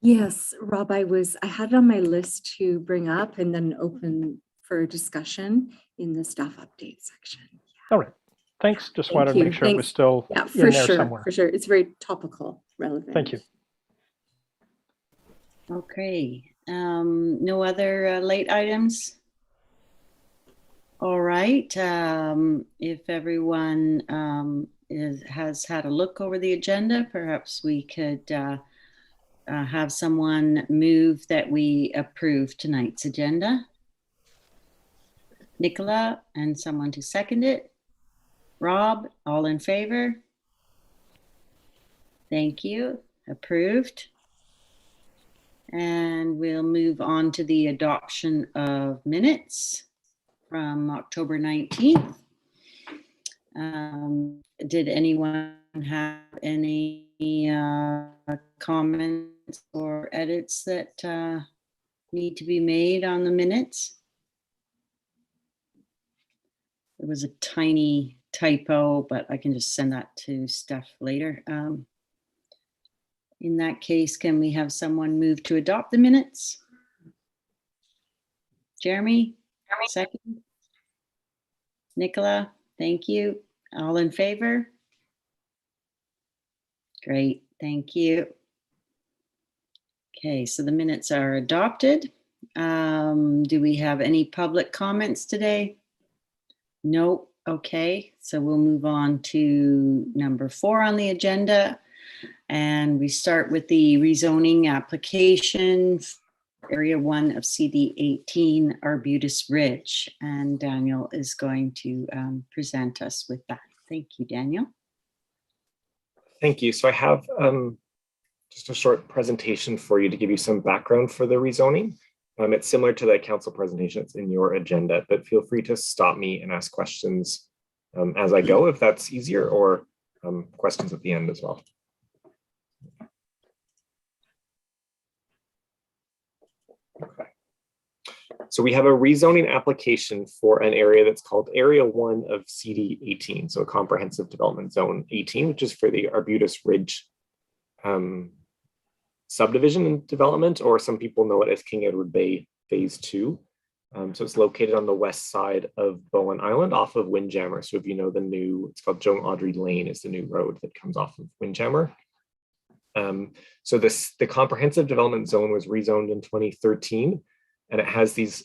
Yes, Rob, I had it on my list to bring up and then open for discussion in the staff update section. All right. Thanks. Just wanted to make sure it was Thanks. still in there somewhere. For sure. It's very topical, relevant. Thank you. Okay. No other late items? All right. If everyone has had a look over the agenda, perhaps we could have someone move that we approve tonight's agenda. Nicola, and someone to second it. Rob, all in favor? Thank you. Approved. And we'll move on to the adoption of minutes from October 19th. Did anyone have any comments or edits that need to be made on the minutes? There was a tiny typo, but I can just send that to Steph later. In that case, can we have someone move to adopt the minutes? Jeremy, second. Nicola, thank you. All in favor? Great, thank you. Okay, so the minutes are adopted. Do we have any public comments today? No. Okay, so we'll move on to number 4 on the agenda. And we start with the rezoning application, Area 1 of CD 18, Arbutus Ridge. And Daniel is going to present us with that. Thank you, Daniel. Thank you. So I have just a short presentation for you to give you some background for the rezoning. It's similar to the council presentation. It's in your agenda, but feel free to stop me and ask questions as I go, if that's easier, or questions at the end as well. Okay. So we have a rezoning application for an area that's called Area 1 of CD 18, so a comprehensive development zone 18, which is for the Arbutus Ridge subdivision and development, or some people know it as King Edward Bay Phase 2. So it's located on the west side of Bowen Island off of Windjammer. So if you know the new, it's called Joan Audrey Lane is the new road that comes off of Windjammer. So the comprehensive development zone was rezoned in 2013, and it has these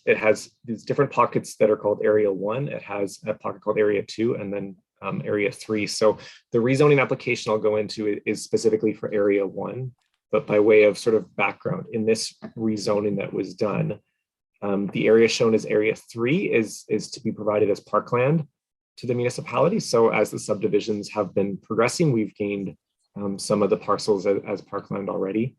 different pockets that are called Area 1. It has a pocket called Area 2, and then Area 3. So the rezoning application I'll go into is specifically for Area 1, but by way of sort of background, in this rezoning that was done, the area shown as Area 3 is to be provided as parkland to the municipality. So as the subdivisions have been progressing, we've gained some of the parcels as parkland already.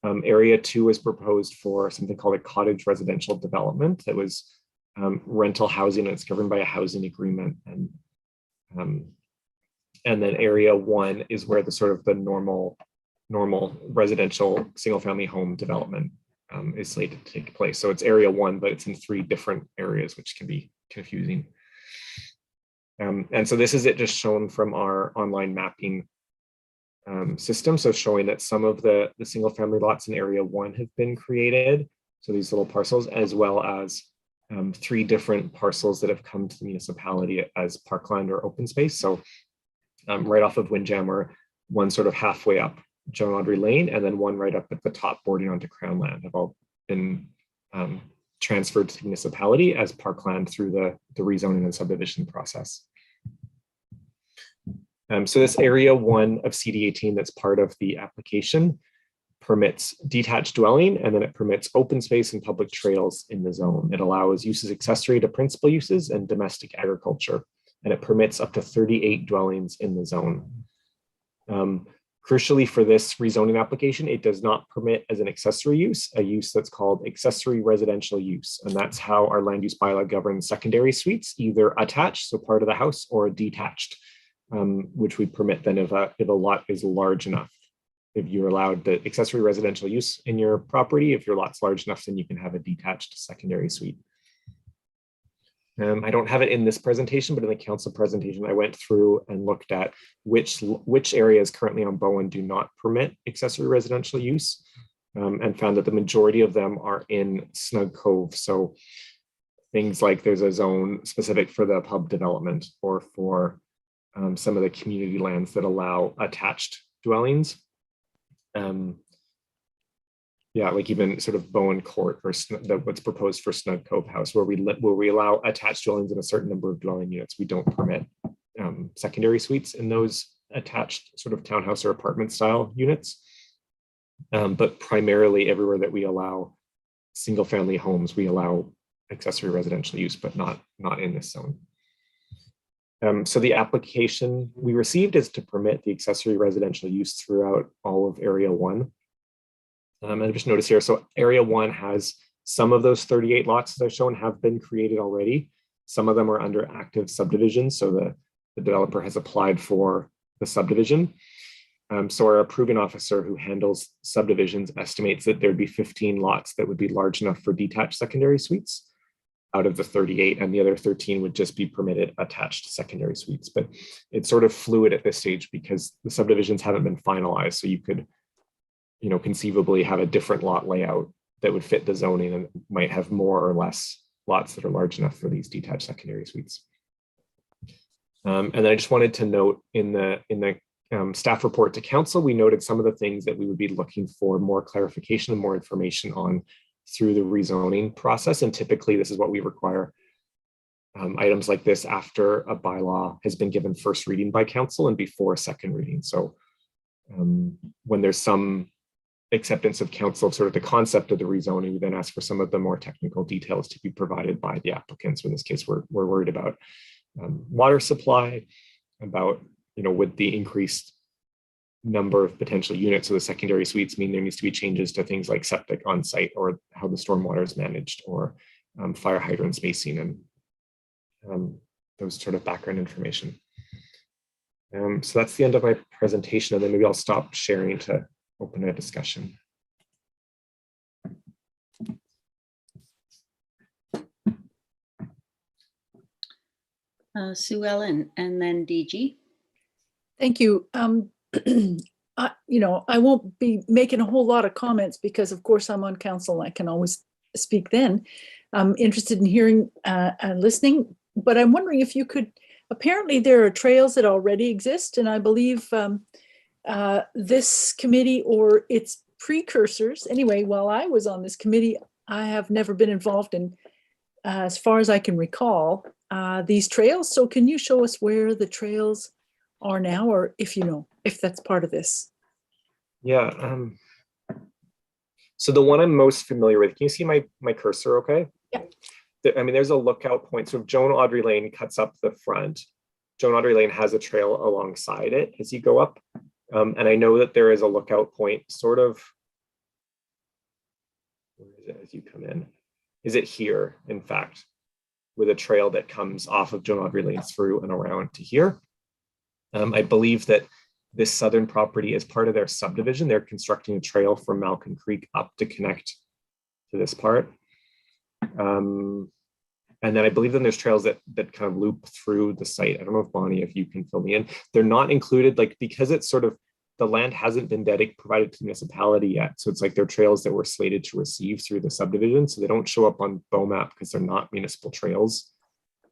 Area 2 was proposed for something called a cottage residential development that was rental housing, and it's governed by a housing agreement. And then Area 1 is where the sort of the normal residential single family home development is slated to take place. So it's Area 1, but it's in 3 different areas, which can be confusing. And so this is it just shown from our online mapping system. So showing that some of the single family lots in Area 1 have been created. So these little parcels, as well as 3 different parcels that have come to the municipality as parkland or open space. So right off of Windjammer, one sort of halfway up Joan Audrey Lane, and then one right up at the top bordering onto Crown Land have all been transferred to the municipality as parkland through the rezoning and subdivision process. So this Area 1 of CD 18 that's part of the application permits detached dwelling, and then it permits open space and public trails in the zone. It allows uses accessory to principal uses and domestic agriculture, and it permits up to 38 dwellings in the zone. Crucially for this rezoning application, it does not permit as an accessory use, a use that's called accessory residential use. And that's how our land use bylaw governs secondary suites, either attached, so part of the house, or detached, which we permit then if a lot is large enough. If you're allowed the accessory residential use in your property, if your lot's large enough, then you can have a detached secondary suite. I don't have it in this presentation, but in the council presentation, I went through and looked at which areas currently on Bowen do not permit accessory residential use. and found that the majority of them are in Snug Cove. So things like there's a zone specific for the pub development or for some of the community lands that allow attached dwellings. Yeah, like even sort of Bowen Court or what's proposed for Snug Cove House, where we allow attached dwellings in a certain number of dwelling units. We don't permit secondary suites in those attached sort of townhouse or apartment style units. But primarily everywhere that we allow single family homes, we allow accessory residential use, but not in this zone. So the application we received is to permit the accessory residential use throughout all of Area 1. I just noticed here, so Area 1 has some of those 38 lots that I've shown have been created already. Some of them are under active subdivision, so the developer has applied for the subdivision. So our approving officer who handles subdivisions estimates that there'd be 15 lots that would be large enough for detached secondary suites out of the 38, and the other 13 would just be permitted attached secondary suites. But it's sort of fluid at this stage because the subdivisions haven't been finalized. So you could, conceivably have a different lot layout that would fit the zoning and might have more or less lots that are large enough for these detached secondary suites. And then I just wanted to note in the staff report to council, we noted some of the things that we would be looking for more clarification and more information on through the rezoning process. And typically this is what we require items like this after a bylaw has been given first reading by council and before a second reading. So when there's some acceptance of council of sort of the concept of the rezoning, we then ask for some of the more technical details to be provided by the applicants. In this case, we're worried about water supply, about, would the increased number of potential units of the secondary suites mean there needs to be changes to things like septic on site or how the stormwater is managed or fire hydrant spacing and those sort of background information. So that's the end of my presentation, and then maybe I'll stop sharing to open a discussion. Sue Ellen and then DG. Thank you. I won't be making a whole lot of comments because of course I'm on council. I can always speak then. I'm interested in hearing and listening, but I'm wondering if you could, apparently there are trails that already exist, and I believe this committee or its precursors, anyway, while I was on this committee, I have never been involved in, as far as I can recall, these trails. So can you show us where the trails are now, or if if that's part of this? Yeah. So the one I'm most familiar with, can you see my cursor okay? Yeah. There's a lookout point. So Joan Audrey Lane cuts up the front. Joan Audrey Lane has a trail alongside it as you go up. And I know that there is a lookout point sort of, where is it as you come in? Is it here, in fact, with a trail that comes off of Joan Audrey Lane through and around to here? I believe that this southern property is part of their subdivision. They're constructing a trail from Malcolm Creek up to connect to this part. And then I believe then there's trails that kind of loop through the site. I don't know if Bonnie, if you can fill me in. They're not included, like, because it's sort of, the land hasn't been provided to the municipality yet. So it's like they're trails that were slated to receive through the subdivision. So they don't show up on BOMAP because they're not municipal trails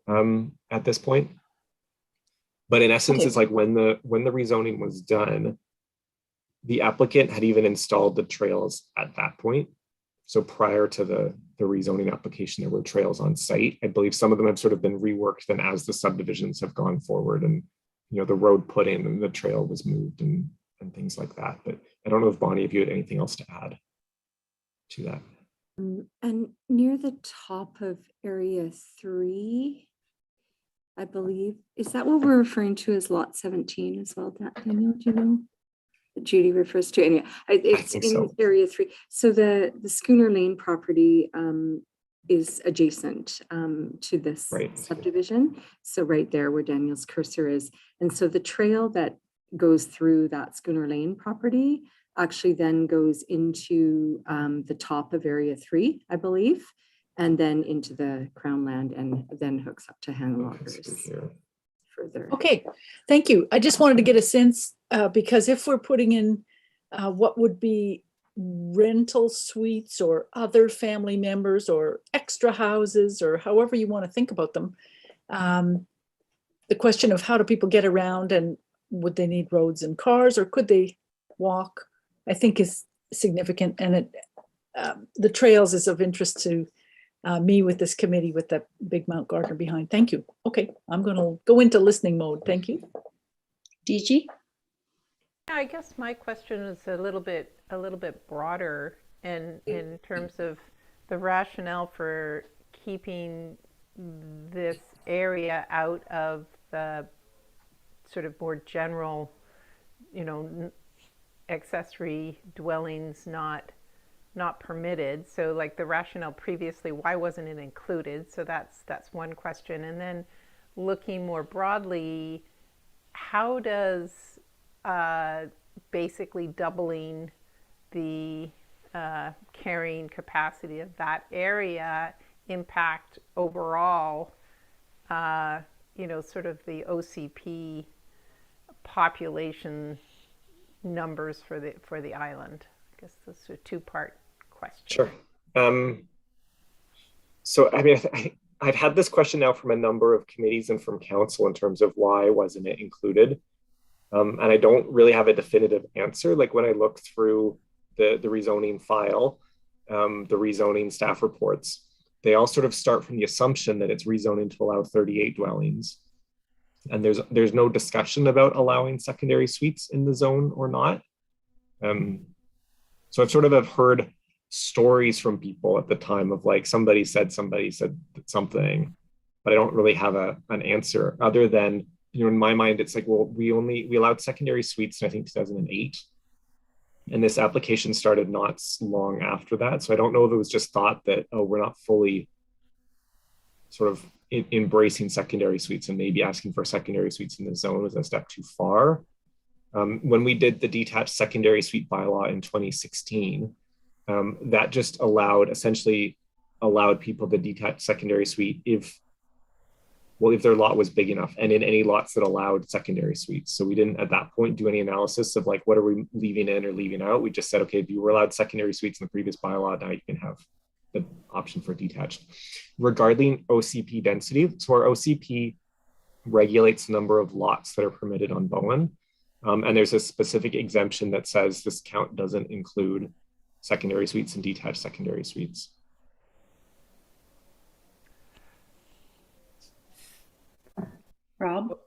at this point. But in essence, okay, it's like when the rezoning was done, the applicant had even installed the trails at that point. So prior to the rezoning application, there were trails on site. I believe some of them have sort of been reworked then as the subdivisions have gone forward and, the road put in and the trail was moved and things like that. But I don't know if Bonnie, if you had anything else to add to that. And near the top of Area 3, I believe, is that what we're referring to as lot 17 as well, Daniel? Do you know? Judy refers to anyway. It's in so. Area 3. So the Schooner Lane property is adjacent to this subdivision. So right there where Daniel's cursor is. And so the trail that goes through that Schooner Lane property actually then goes into the top of Area 3, I believe, and then into the Crown land and then hooks up to Hanglockers further. Okay, thank you. I just wanted to get a sense because if we're putting in what would be rental suites or other family members or extra houses or however you want to think about them. The question of how do people get around and would they need roads and cars or could they walk, I think is significant. And the trails is of interest to me with this committee with that big Mount Gardner behind. Thank you. Okay, I'm going to go into listening mode. Thank you. DG? I guess my question is a little bit broader in terms of the rationale for keeping this area out of the sort of more general, accessory dwellings not permitted. So like the rationale previously, why wasn't it included? So that's one question. And then looking more broadly, how does basically doubling the carrying capacity of that area impact overall, sort of the OCP population numbers for the island? I guess this is a two-part question. Sure. So I mean, I've had this question now from a number of committees and from council in terms of why wasn't it included? And I don't really have a definitive answer. Like when I look through the rezoning file, the rezoning staff reports, they all sort of start from the assumption that it's rezoning to allow 38 dwellings. And there's no discussion about allowing secondary suites in the zone or not. So I've sort of have heard stories from people at the time of like somebody said something, but I don't really have an answer other than, in my mind, it's like, well, we allowed secondary suites in I think 2008. And this application started not long after that. So I don't know if it was just thought that, oh, we're not fully sort of embracing secondary suites and maybe asking for secondary suites in the zone was a step too far. When we did the detached secondary suite bylaw in 2016, that just essentially allowed people to detach secondary suite if their lot was big enough and in any lots that allowed secondary suites. So we didn't at that point do any analysis of like, what are we leaving in or leaving out? We just said, okay, if you were allowed secondary suites in the previous bylaw, now you can have the option for detached. Regarding OCP density, so our OCP regulates the number of lots that are permitted on Bowen. And there's a specific exemption that says this count doesn't include secondary suites and detached secondary suites. Rob?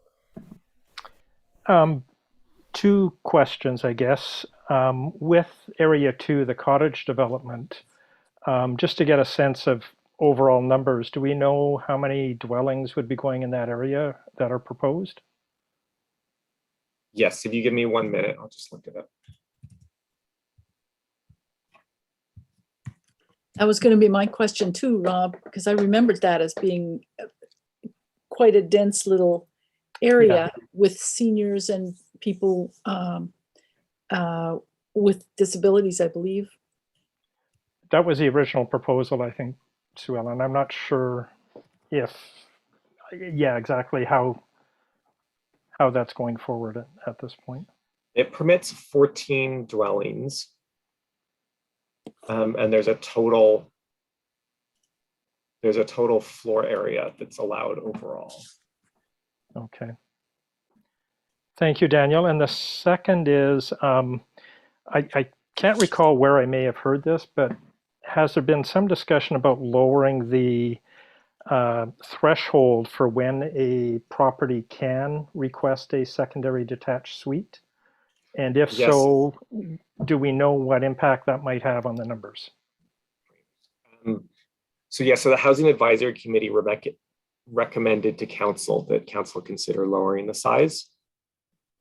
Two questions, I guess. With Area 2, the cottage development, just to get a sense of overall numbers, do we know how many dwellings would be going in that area that are proposed? Yes, if you give me 1 minute, I'll just look it up. That was going to be my question too, Rob, because I remembered that as being quite a dense little area with seniors and people with disabilities, I believe. That was the original proposal, I think, Sue Ellen. I'm not sure exactly how that's going forward at this point. It permits 14 dwellings. And there's a total floor area that's allowed overall. Okay. Thank you, Daniel. And the second is, I can't recall where I may have heard this, but has there been some discussion about lowering the threshold for when a property can request a secondary detached suite? And if Yes. so, do we know what impact that might have on the numbers? So the Housing Advisory Committee recommended to council that council consider lowering the size.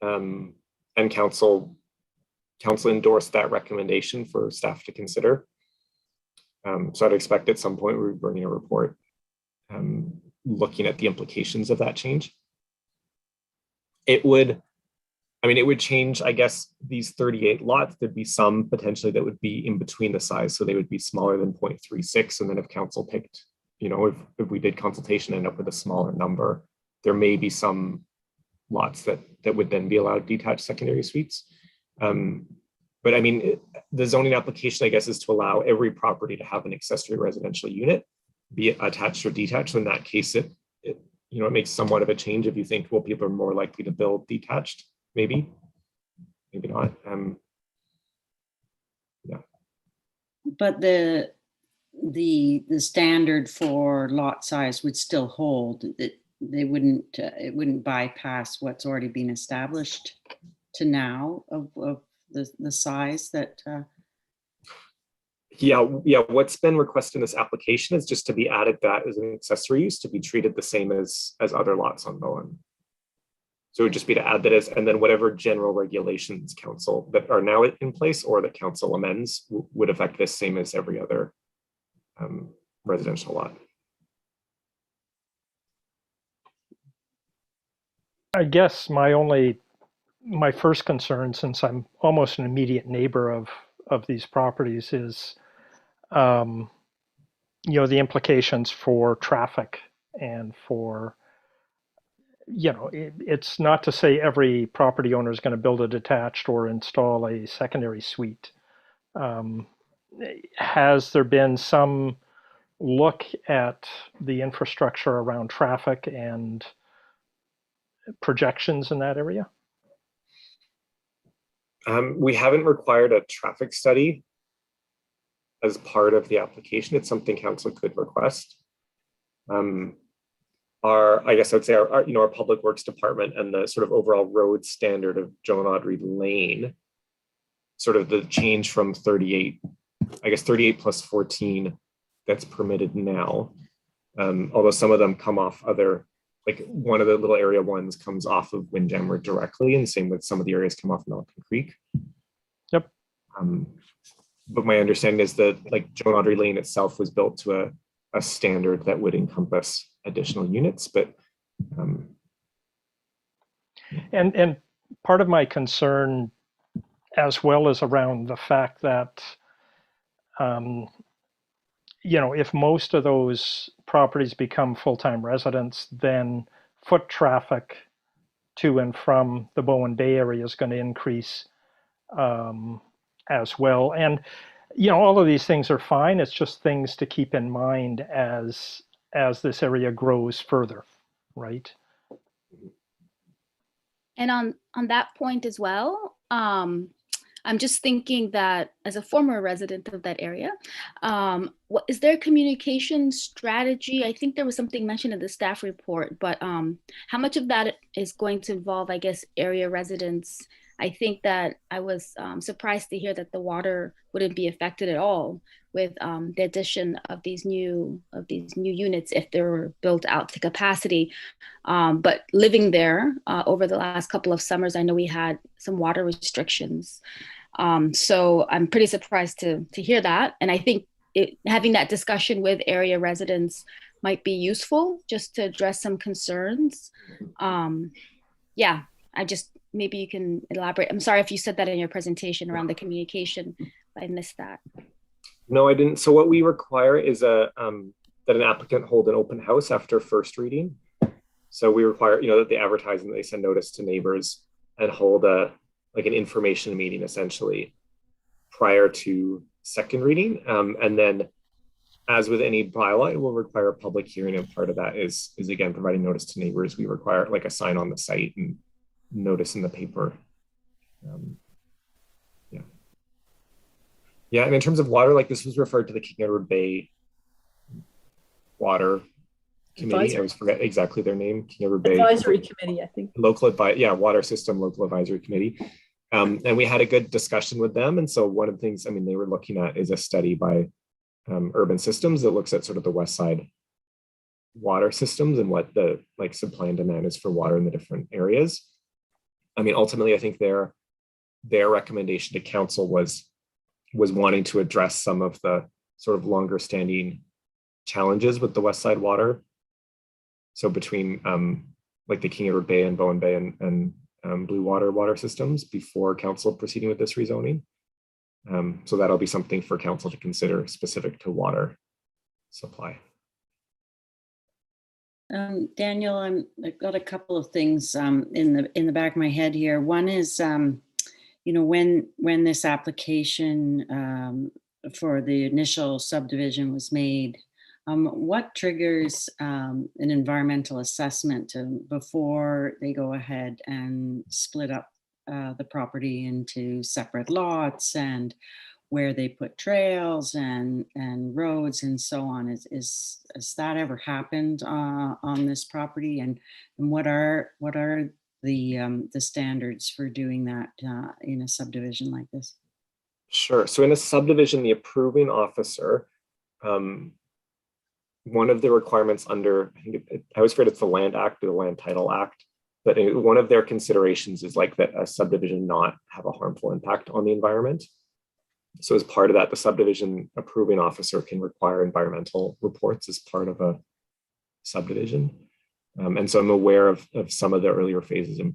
And council endorsed that recommendation for staff to consider. So I'd expect at some point we're bringing a report looking at the implications of that change. It would change, I guess, these 38 lots. There'd be some potentially that would be in between the size. So they would be smaller than 0.36. And then if council picked, if we did consultation and end up with a smaller number, there may be some lots that would then be allowed detached secondary suites. But But I mean, the zoning application, I guess, is to allow every property to have an accessory residential unit, be it attached or detached. So in that case, it makes somewhat of a change if you think, well, people are more likely to build detached, maybe not. Yeah. But the standard for lot size would still hold. That it wouldn't bypass what's already been established to now of the size that. Yeah. What's been requested in this application is just to be added that as an accessory use to be treated the same as other lots on Bowen. So it would just be to add that as, and then whatever general regulations council that are now in place or that council amends would affect this same as every other residential lot. I guess my first concern, since I'm almost an immediate neighbor of these properties, is the implications for traffic and for, it's not to say every property owner is going to build a detached or install a secondary suite. Has there been some look at the infrastructure around traffic and projections in that area? We haven't required a traffic study as part of the application. It's something council could request. I guess I would say our public works department and the sort of overall road standard of Joan Audrey Lane, sort of the change from 38 plus 14 that's permitted now. Although some of them come off other, like one of the little area ones comes off of Windjammer directly, and same with some of the areas come off Malcolm Creek. Yep. But my understanding is that like Joan Audrey Lane itself was built to a standard that would encompass additional units, but and part of my concern as well is around the fact that if most of those properties become full-time residents, then foot traffic to and from the Bowen Bay area is going to increase as well. And all of these things are fine. It's just things to keep in mind as this area grows further, right? And on that point as well, I'm just thinking that as a former resident of that area, what is there a communication strategy? I think there was something mentioned in the staff report, but how much of that is going to involve, I guess, area residents? I think that I was surprised to hear that the water wouldn't be affected at all with the addition of these new units if they were built out to capacity. But living there over the last couple of summers, I know we had some water restrictions. So I'm pretty surprised to hear that. And I think having that discussion with area residents might be useful just to address some concerns. Yeah, maybe you can elaborate. I'm sorry if you said that in your presentation around the communication, I missed that. No, I didn't. So what we require is that an applicant hold an open house after first reading. So we require, that they advertise and they send notice to neighbors and hold an information meeting essentially prior to second reading. And then as with any bylaw, it will require a public hearing. And part of that is again, providing notice to neighbors. We require like a sign on the site and notice in the paper. Yeah, and in terms of water, like this was referred to the King Edward Bay Water Committee. Advisory. I always forget exactly their name. King Edward Bay Advisory Committee, I think. Water System Local Advisory Committee. And we had a good discussion with them. And so one of the things, they were looking at is a study by Urban Systems that looks at sort of the West Side water systems and what the supply and demand is for water in the different areas. Ultimately, I think their recommendation to council was wanting to address some of the sort of longer standing challenges with the West Side water. So between the King Edward Bay and Bowen Bay and Blue water systems before council proceeding with this rezoning. So that'll be something for council to consider specific to water supply. Daniel, I've got a couple of things in the back of my head here. One is when this application for the initial subdivision was made, what triggers an environmental assessment before they go ahead and split up the property into separate lots, and where they put trails and roads and so on? Has that ever happened on this property? And what are the standards for doing that in a subdivision like this? Sure. So in a subdivision, the approving officer, one of the requirements under, I always forget it's the Land Act or the Land Title Act, but one of their considerations is like that a subdivision not have a harmful impact on the environment. So as part of that, the subdivision approving officer can require environmental reports as part of a subdivision. And so I'm aware of some of the earlier phases and,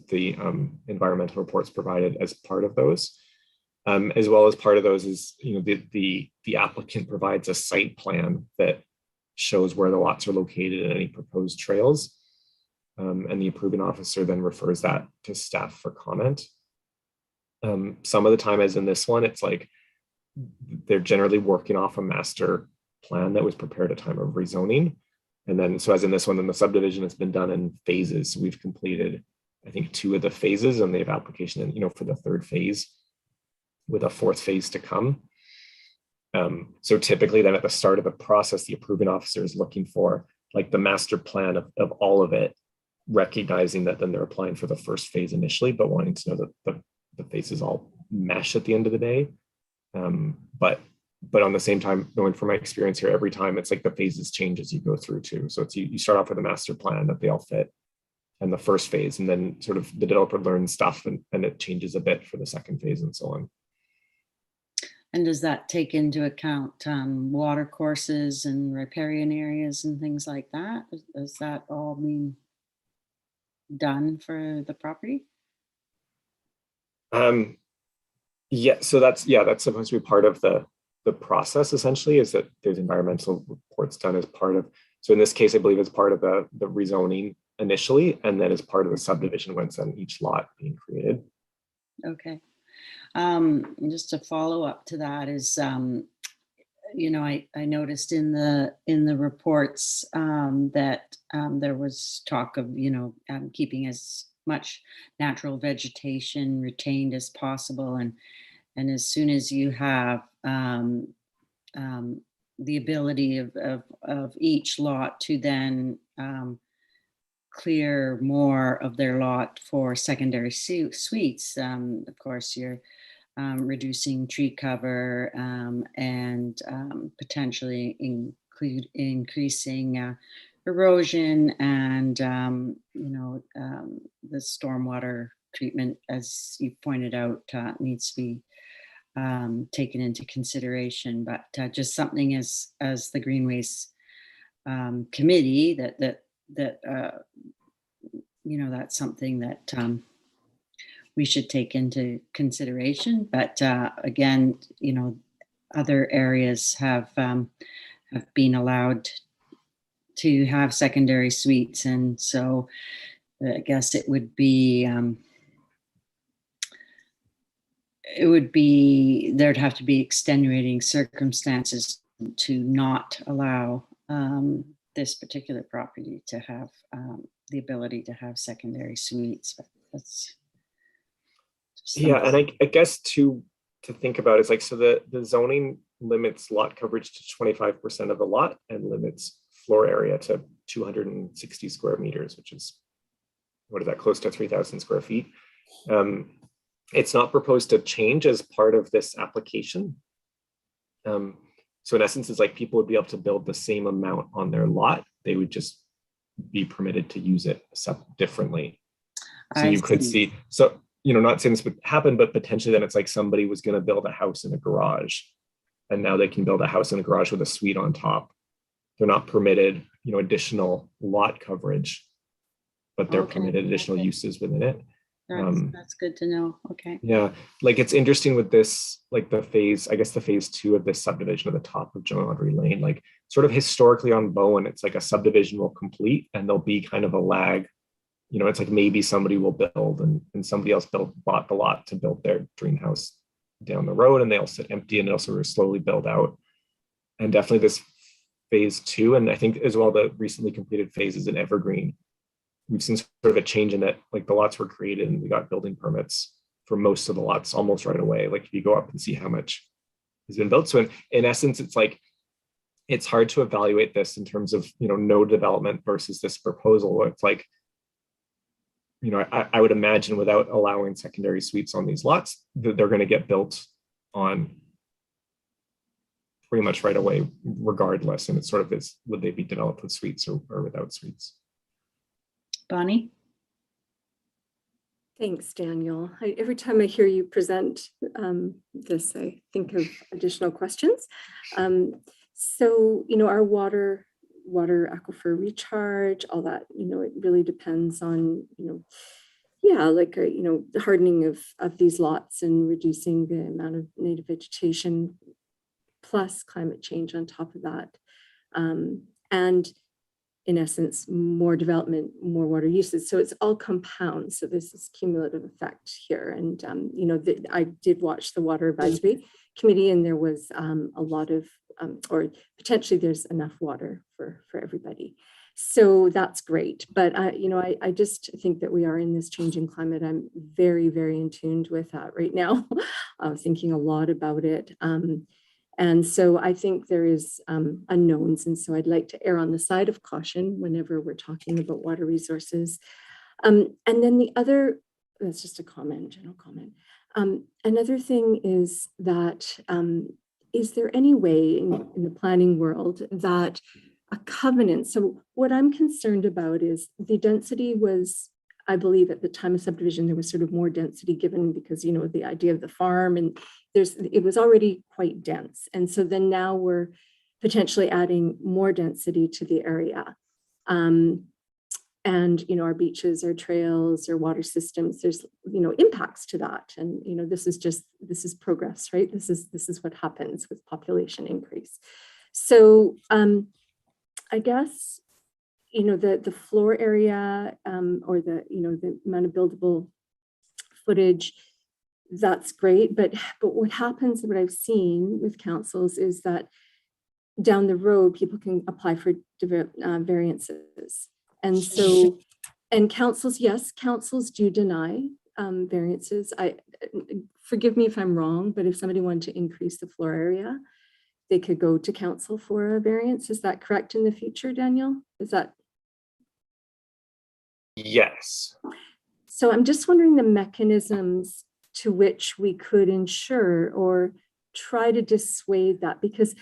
the environmental reports provided as part of those. As well as part of those is, the applicant provides a site plan that shows where the lots are located and any proposed trails. And the approving officer then refers that to staff for comment. Some of the time, as in this one, it's like they're generally working off a master plan that was prepared at time of rezoning. And then, so as in this one, then the subdivision has been done in phases. So we've completed, I think, 2 of the phases, and they have application, and for the 3rd phase, with a 4th phase to come. So typically then at the start of the process, the approving officer is looking for like the master plan of all of it, recognizing that then they're applying for the 1st phase initially, but wanting to know that the phases all mesh at the end of the day. But on the same time, knowing from my experience here, every time it's like the phases change as you go through too. So it's you start off with a master plan that they all fit and the 1st phase, and then sort of the developer learns stuff and it changes a bit for the 2nd phase and so on. And does that take into account water courses and riparian areas and things like that? Does that all mean done for the property? Yeah, so that's supposed to be part of the process, essentially, is that there's environmental reports done as part of, so in this case, I believe it's part of the rezoning initially, and then as part of the subdivision when it's on each lot being created. Okay. Just a follow up to that is, I noticed in the reports that there was talk of, keeping as much natural vegetation retained as possible. And as soon as you have the ability of each lot to then clear more of their lot for secondary suites, of course, you're reducing tree cover and potentially increasing erosion and the stormwater treatment, as you pointed out, needs to be taken into consideration. But just something as the Greenways committee that that's something that we should take into consideration. But again, other areas have been allowed to have secondary suites, and so I guess it would be there'd have to be extenuating circumstances to not allow this particular property to have the ability to have secondary suites. But that's and I guess to think about is like, so the zoning limits lot coverage to 25% of the lot and limits floor area to 260 square meters, which is, what is that, close to 3,000 square feet. It's not proposed to change as part of this application. So in essence, it's like people would be able to build the same amount on their lot. They would just be permitted to use it differently. So you could see, so, not saying this would happen, but potentially then it's like somebody was going to build a house in a garage, and now they can build a house in a garage with a suite on top. They're not permitted, additional lot coverage, but they're permitted additional uses within it. That's good to know. Okay. Yeah, like it's interesting with this, like the phase 2 of this subdivision at the top of Joan Audrey Lane, like sort of historically on Bowen, it's like a subdivision will complete and there'll be kind of a lag it's like maybe somebody will build and somebody else bought the lot to build their dream house down the road, and they'll sit empty, and it'll sort of slowly build out. And definitely this phase 2, and I think as well the recently completed phases in Evergreen, we've seen sort of a change in that, like the lots were created and we got building permits for most of the lots almost right away. Like if you go up and see how much has been built. So in essence, it's like, it's hard to evaluate this in terms of, no development versus this proposal. It's like, I would imagine without allowing secondary suites on these lots, that they're going to get built on pretty much right away, regardless. And it sort of is, would they be developed with suites or without suites? Bonnie? Thanks, Daniel. Every time I hear you present this, I think of additional questions. So, our water aquifer recharge, all that, it really depends on, the hardening of these lots and reducing the amount of native vegetation, plus climate change on top of that. And in essence, more development, more water usage. So it's all compounds. So this is cumulative effect here. And, I did watch the Water Advisory Committee, and there was a lot of, or potentially there's enough water for everybody. So that's great. But, I just think that we are in this changing climate. I'm very, very in tune with that right now. I'm thinking a lot about it. And so I think there is unknowns. And so I'd like to err on the side of caution whenever we're talking about water resources. And then the other, that's just a comment, general comment. Another thing is that, is there any way in the planning world that a covenant, so what I'm concerned about is the density was, I believe at the time of subdivision, there was sort of more density given because, the idea of the farm, and it was already quite dense. And so then now we're potentially adding more density to the area. And, our beaches, our trails, our water systems, there's, impacts to that. And, this is progress, right? This is what happens with population increase. So I guess, the floor area or the amount of buildable footage, that's great. But what happens, what I've seen with councils is that down the road, people can apply for variances. And so, and councils, yes, councils do deny variances. Forgive me if I'm wrong, but if somebody wanted to increase the floor area, they could go to council for a variance. Is that correct in the future, Daniel? Is that? Yes. So I'm just wondering the mechanisms to which we could ensure or try to dissuade that, because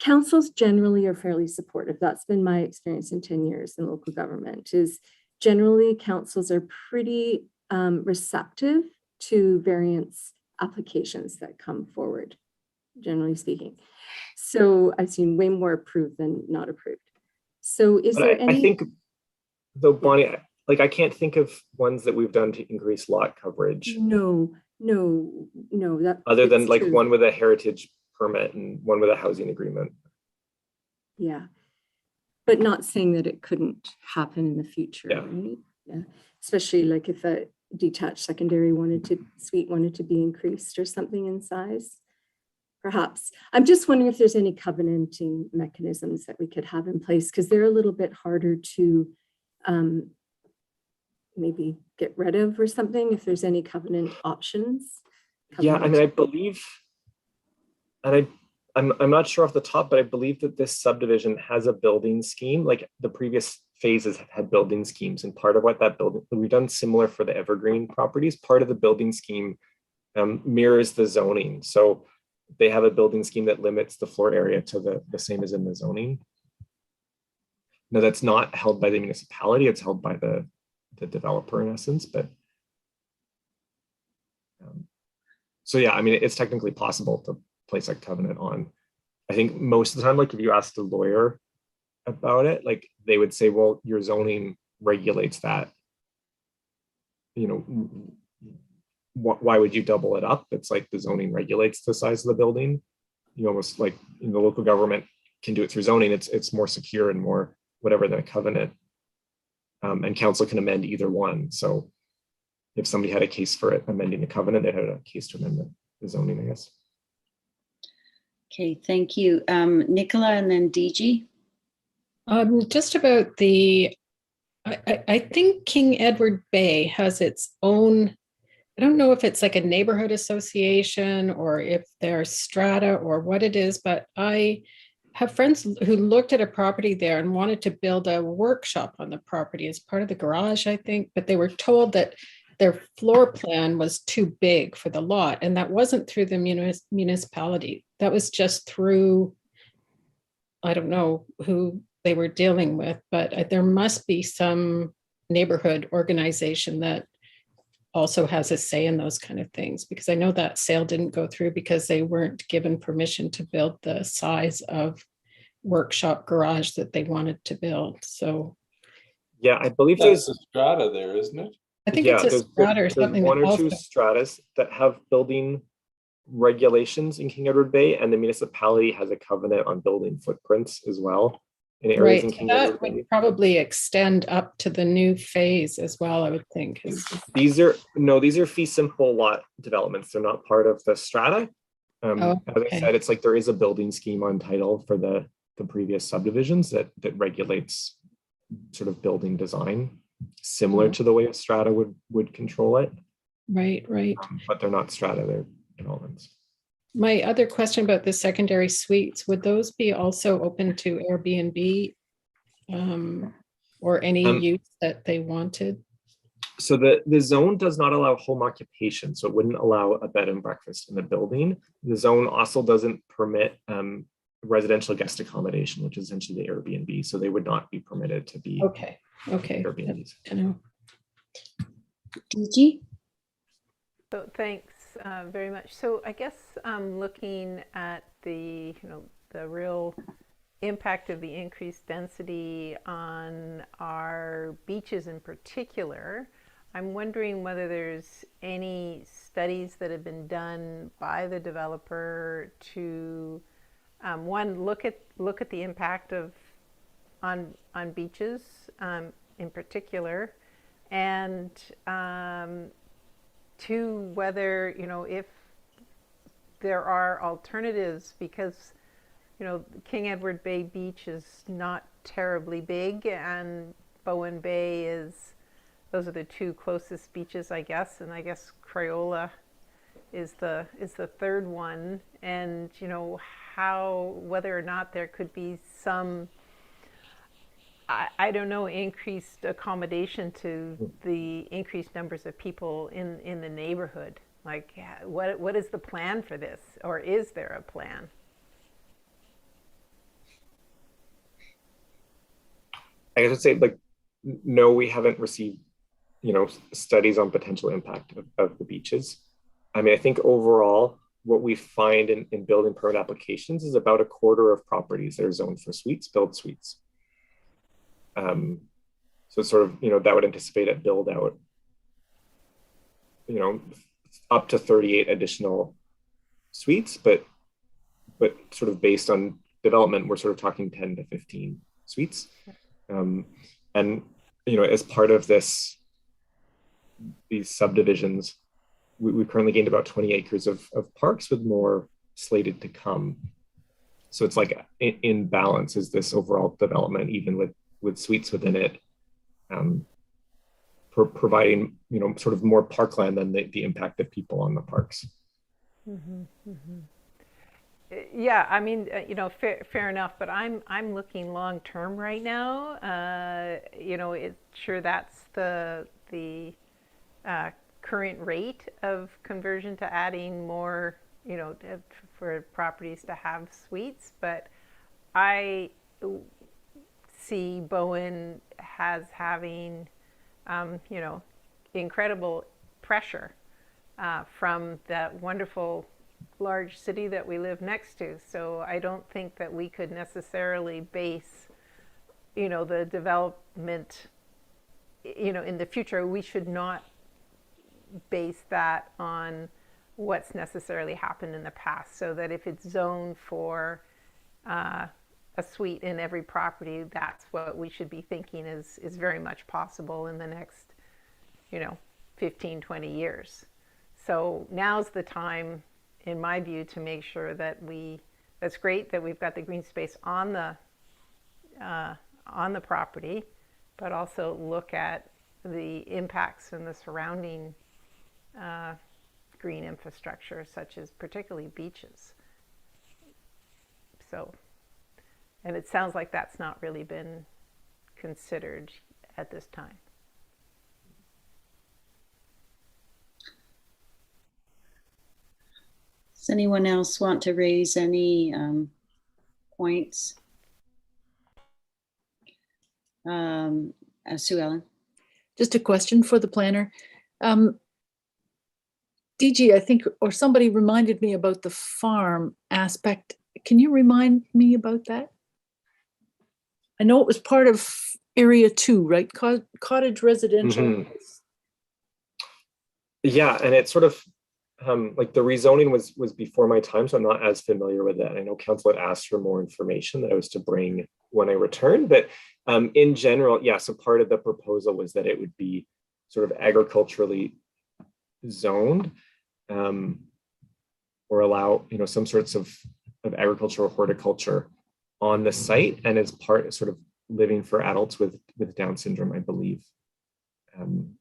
councils generally are fairly supportive. That's been my experience in 10 years in local government, is generally councils are pretty receptive to variance applications that come forward, generally speaking. So I've seen way more approved than not approved. So is there any? I think, though, Bonnie, I can't think of ones that we've done to increase lot coverage. No. That other than like true. One with a heritage permit and one with a housing agreement. Yeah, but not saying that it couldn't happen in the future, yeah. Right? Yeah, especially like if a detached secondary suite wanted to be increased or something in size. Perhaps. I'm just wondering if there's any covenanting mechanisms that we could have in place, because they're a little bit harder to maybe get rid of or something, if there's any covenant options. Yeah, I mean, I believe, and I'm not sure off the top, but I believe that this subdivision has a building scheme. Like the previous phases have had building schemes, and part of what that building, we've done similar for the Evergreen properties. Part of the building scheme mirrors the zoning. So they have a building scheme that limits the floor area to the same as in the zoning. No, that's not held by the municipality, it's held by the developer in essence, but so yeah, I mean, it's technically possible to place a covenant on. I think most of the time, like if you asked a lawyer about it, like they would say, well, your zoning regulates that. Why would you double it up? It's like the zoning regulates the size of the building. You almost like the local government can do it through zoning. It's more secure and more whatever than a covenant. and council can amend either one. So if somebody had a case for it amending the covenant, they had a case to amend the zoning, I guess. Okay, thank you. Nicola and then DG. Just about I think King Edward Bay has its own, I don't know if it's like a neighborhood association or if they're strata or what it is, but I have friends who looked at a property there and wanted to build a workshop on the property as part of the garage, I think, but they were told that their floor plan was too big for the lot, and that wasn't through the municipality. That was just through, I don't know who they were dealing with, but there must be some neighborhood organization that also has a say in those kind of things, because I know that sale didn't go through because they weren't given permission to build the size of workshop garage that they wanted to build. So Yeah, I believe That's there's a strata there, isn't it? I think it's a strata or there's something. one that or two also- stratas that have building regulations in King Edward Bay, and the municipality has a covenant on building footprints as well in areas Right, in so King that Edward Bay. would probably extend up to the new phase as well, I would think. These are fee simple lot developments. They're not part of the strata. Oh, As I okay. said, it's like there is a building scheme on title for the previous subdivisions that regulates sort of building design, similar Oh. to the way a strata would control it, Right. but they're not strata, they're developments. My other question about the secondary suites, would those be also open to Airbnb or any use that they wanted? So the zone does not allow home occupation, so it wouldn't allow a bed and breakfast in the building. The zone also doesn't permit residential guest accommodation, which is essentially the Airbnb. So they would not be permitted to be Okay. Airbnbs. I know. DG. So thanks very much. So I guess looking at the real impact of the increased density on our beaches in particular, I'm wondering whether there's any studies that have been done by the developer to one, look at the impact on beaches in particular, and two, whether if there are alternatives, because King Edward Bay Beach is not terribly big, and Bowen Bay those are the two closest beaches, I guess, and I guess Crayola is the third one, and whether or not there could be some, I don't know, increased accommodation to the increased numbers of people in the neighborhood. Like, what is the plan for this, or is there a plan? I guess I'd say, like, no, we haven't received studies on potential impact of the beaches. I mean, I think overall what we find in building permit applications is about a quarter of properties that are zoned for suites build suites. So sort of, that would anticipate a build out, up to 38 additional suites, but sort of based on development, we're sort of talking 10 to 15 suites. And, as part of these subdivisions, we've currently gained about 20 acres of parks, with more slated to come. So it's like in balance is this overall development, even with suites within it, providing sort of more parkland than the impact of people on the parks. Yeah, I mean, fair enough, but I'm looking long term right now. Sure, that's the current rate of conversion to adding more, for properties to have suites, but I see Bowen having, incredible pressure from that wonderful large city that we live next to. So I don't think that we could necessarily base, the development, in the future. We should not base that on what's necessarily happened in the past, so that if it's zoned for a suite in every property, that's what we should be thinking is very much possible in the next, 15, 20 years. So now's the time, in my view, to make sure that that's great that we've got the green space on the property, but also look at the impacts in the surrounding green infrastructure, such as particularly beaches. So, and it sounds like that's not really been considered at this time. Does anyone else want to raise any points? Sue Ellen. Just a question for the planner. DG, I think, or somebody reminded me about the farm aspect. Can you remind me about that? I know it was part of area 2, right? Cottage residential. Mhm. Yeah, and it's sort of like the rezoning was before my time, so I'm not as familiar with that. I know council had asked for more information that I was to bring when I returned, but in general, yeah, so part of the proposal was that it would be sort of agriculturally zoned, or allow, some sorts of agriculture or horticulture on the site, and as part of sort of living for adults with Down syndrome, I believe. But I'm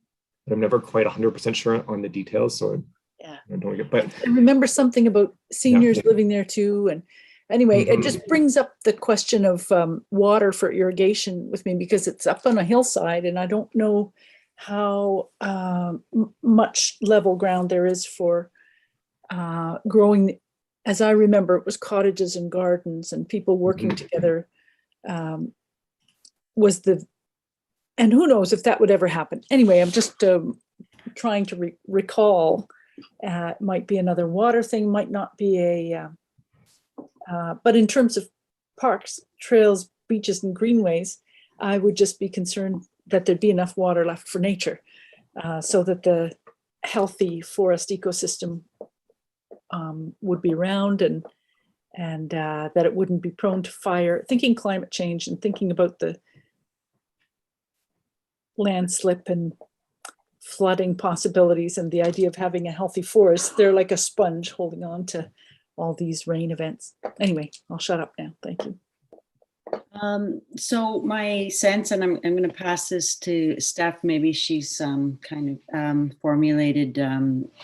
never quite 100% sure on the details, so Yeah. I don't get, but I remember something about seniors living there too. And anyway, it just brings up the question of water for irrigation with me, because it's up on a hillside and I don't know how much level ground there is for growing. As I remember, it was cottages and gardens and people working together and who knows if that would ever happen. Anyway, I'm just trying to recall. It might be another water thing, might not be but in terms of parks, trails, beaches, and greenways, I would just be concerned that there'd be enough water left for nature, so that the healthy forest ecosystem would be around, and that it wouldn't be prone to fire. Thinking climate change and thinking about the landslip and flooding possibilities, and the idea of having a healthy forest, they're like a sponge holding on to all these rain events. Anyway, I'll shut up now. Thank you. So my sense, and I'm going to pass this to Steph, maybe she's kind of formulated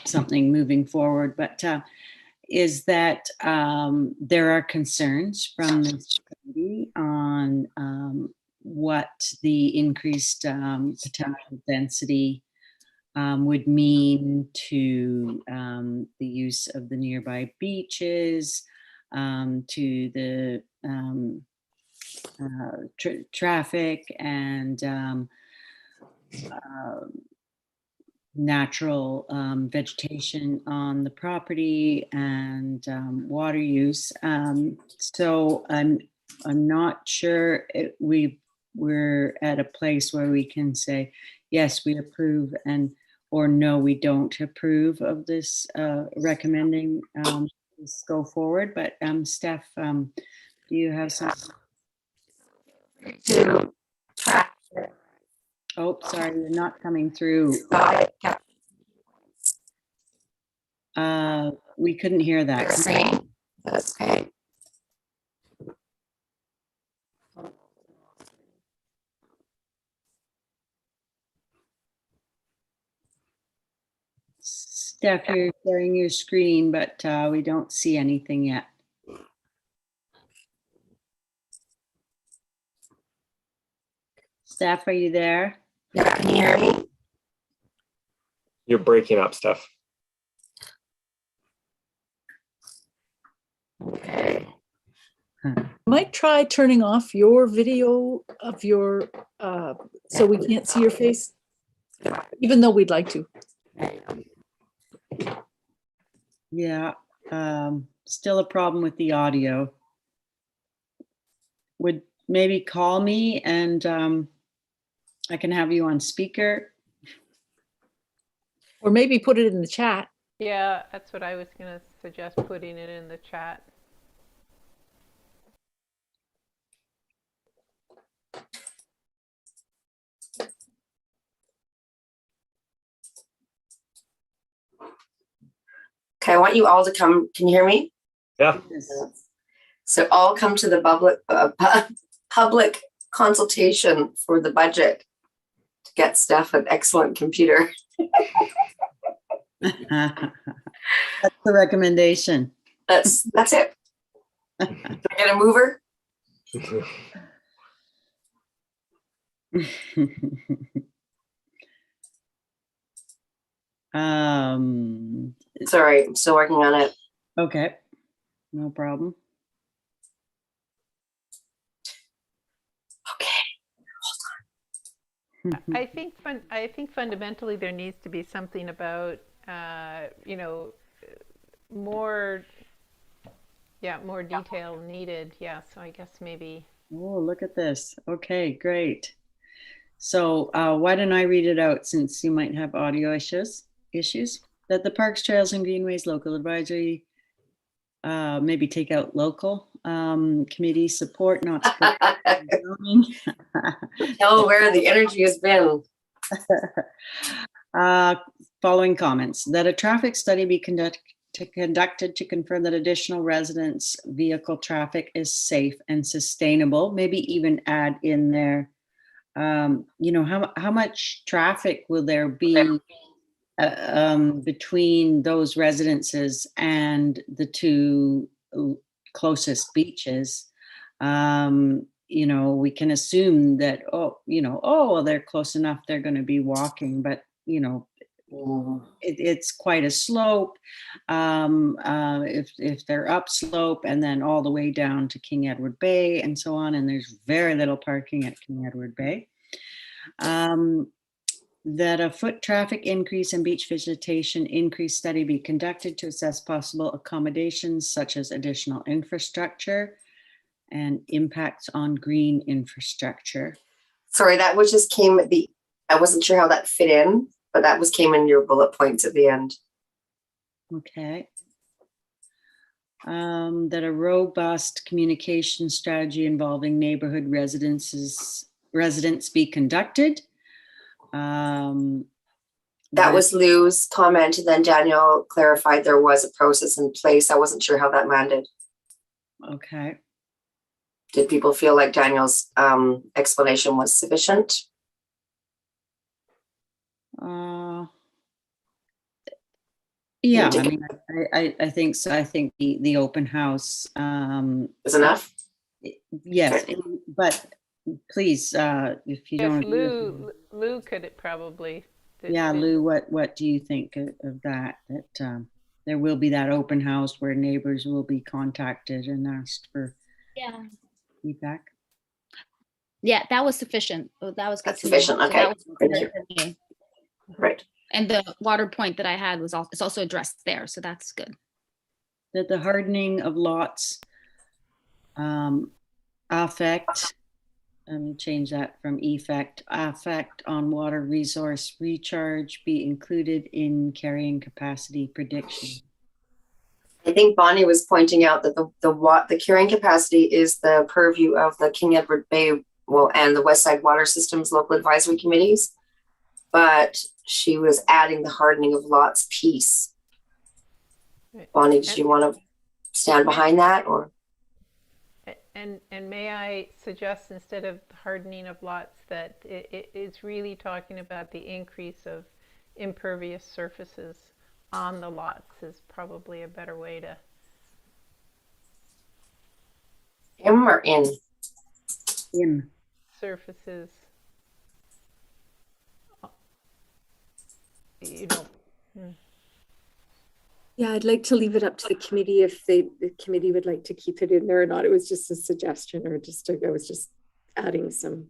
something moving forward, but is that there are concerns from the community on what the increased potential density would mean to the use of the nearby beaches, to the traffic and natural vegetation on the property, and water use. So I'm not sure we're at a place where we can say, yes, we approve, or no, we don't approve of this recommending this go forward. But Steph, do you have something? Oh, sorry, you're not coming through. We couldn't hear that. Okay. Steph, you're sharing your screen, but we don't see anything yet. Steph, are you there? Yeah, can you hear me? you're breaking up, Steph. Okay. Might try turning off your video of your, so we can't see your face, even though we'd like to. Yeah, still a problem with the audio. Would maybe call me and I can have you on speaker. Or maybe put it in the chat. Yeah, that's what I was going to suggest, putting it in the chat. Okay, I want you all to come. Can you hear me? Yeah. So all come to the public consultation for the budget to get Steph an excellent computer. That's the recommendation. That's it. Can I get a mover? Sorry, I'm still working on it. Okay, no problem. Okay. I think fundamentally there needs to be something about more detail needed. Yeah, so I guess maybe. Oh, look at this. Okay, great. So why don't I read it out, since you might have audio issues? That the Parks, Trails, and Greenways Local Advisory, maybe take out local, committee support, not support. Tell where the energy has been. Following comments: that a traffic study be conducted to confirm that additional residents' vehicle traffic is safe and sustainable. Maybe even add in there, how much traffic will there be between those residences and the two closest beaches. We can assume that, well, they're close enough, they're going to be walking, but it's quite a slope. If they're upslope and then all the way down to King Edward Bay and so on, and there's very little parking at King Edward Bay. That a foot traffic increase and beach vegetation increase study be conducted to assess possible accommodations such as additional infrastructure and impacts on green infrastructure. Sorry, that was just came at the, I wasn't sure how that fit in, but that came in your bullet points at the end. Okay. That a robust communication strategy involving neighborhood residents be conducted. That was Lou's comment, and then Daniel clarified there was a process in place. I wasn't sure how that landed. Okay. Did people feel like Daniel's explanation was sufficient? Yeah, I mean, I think so. I think the open house is enough. Yes, but please, if you don't. Lou could it probably. Yeah, Lou, what do you think of that? That there will be that open house where neighbors will be contacted and asked for feedback. Yeah, that was sufficient. Oh, that was good. That's sufficient. Okay. Thank you. Right. And the water point that I had was it's also addressed there, so that's good. That the hardening of lots affect. Let me change that from effect on water resource recharge be included in carrying capacity prediction. I think Bonnie was pointing out that the carrying capacity is the purview of the King Edward Bay and the West Side Water Systems local advisory committees, but she was adding the hardening of lots piece. Bonnie, did you want to stand behind that, or? And may I suggest, instead of hardening of lots, that it's really talking about the increase of impervious surfaces on the lots is probably a better way to. In or in? In. Surfaces. Yeah, I'd like to leave it up to the committee if the committee would like to keep it in there or not. It was just a suggestion, or I was just adding some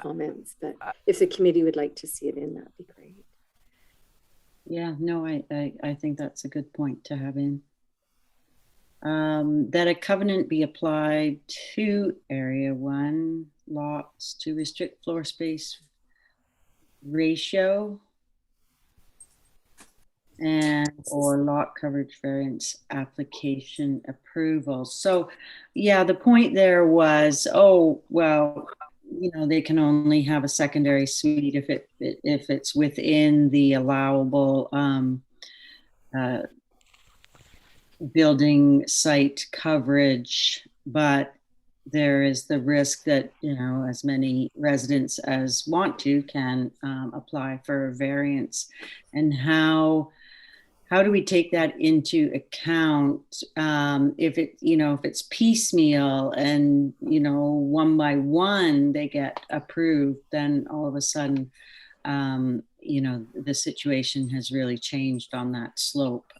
comments, but if the committee would like to see it in, that'd be great. Yeah, no, I think that's a good point to have in. That a covenant be applied to Area 1 lots to restrict floor space ratio and or lot coverage variance application approval. So yeah, the point there was, they can only have a secondary suite if it's within the allowable building site coverage, but there is the risk that, as many residents as want to can apply for a variance. And how do we take that into account if it's piecemeal and, one by one they get approved, then all of a sudden, the situation has really changed on that slope.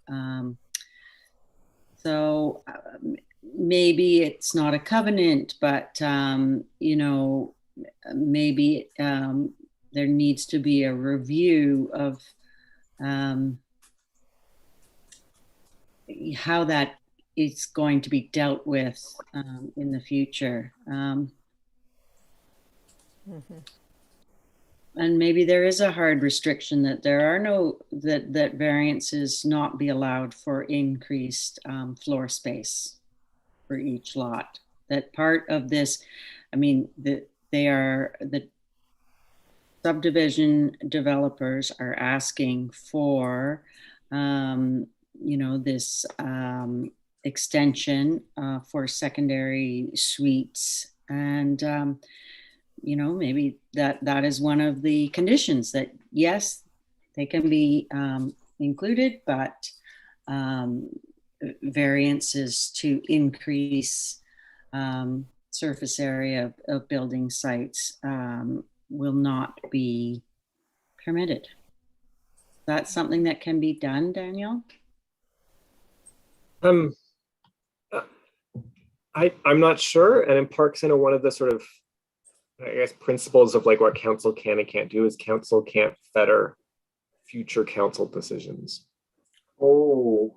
So maybe it's not a covenant, but, maybe there needs to be a review of how that is going to be dealt with in the future. And maybe there is a hard restriction that there are that variances not be allowed for increased floor space for each lot. That part of this, the subdivision developers are asking for, this extension for secondary suites, and maybe that is one of the conditions, that yes, they can be included, but variances to increase surface area of building sites will not be permitted. That's something that can be done, Daniel? I'm not sure. And in Parks, one of the sort of, I guess, principles of like what council can and can't do is council can't fetter future council decisions. Oh.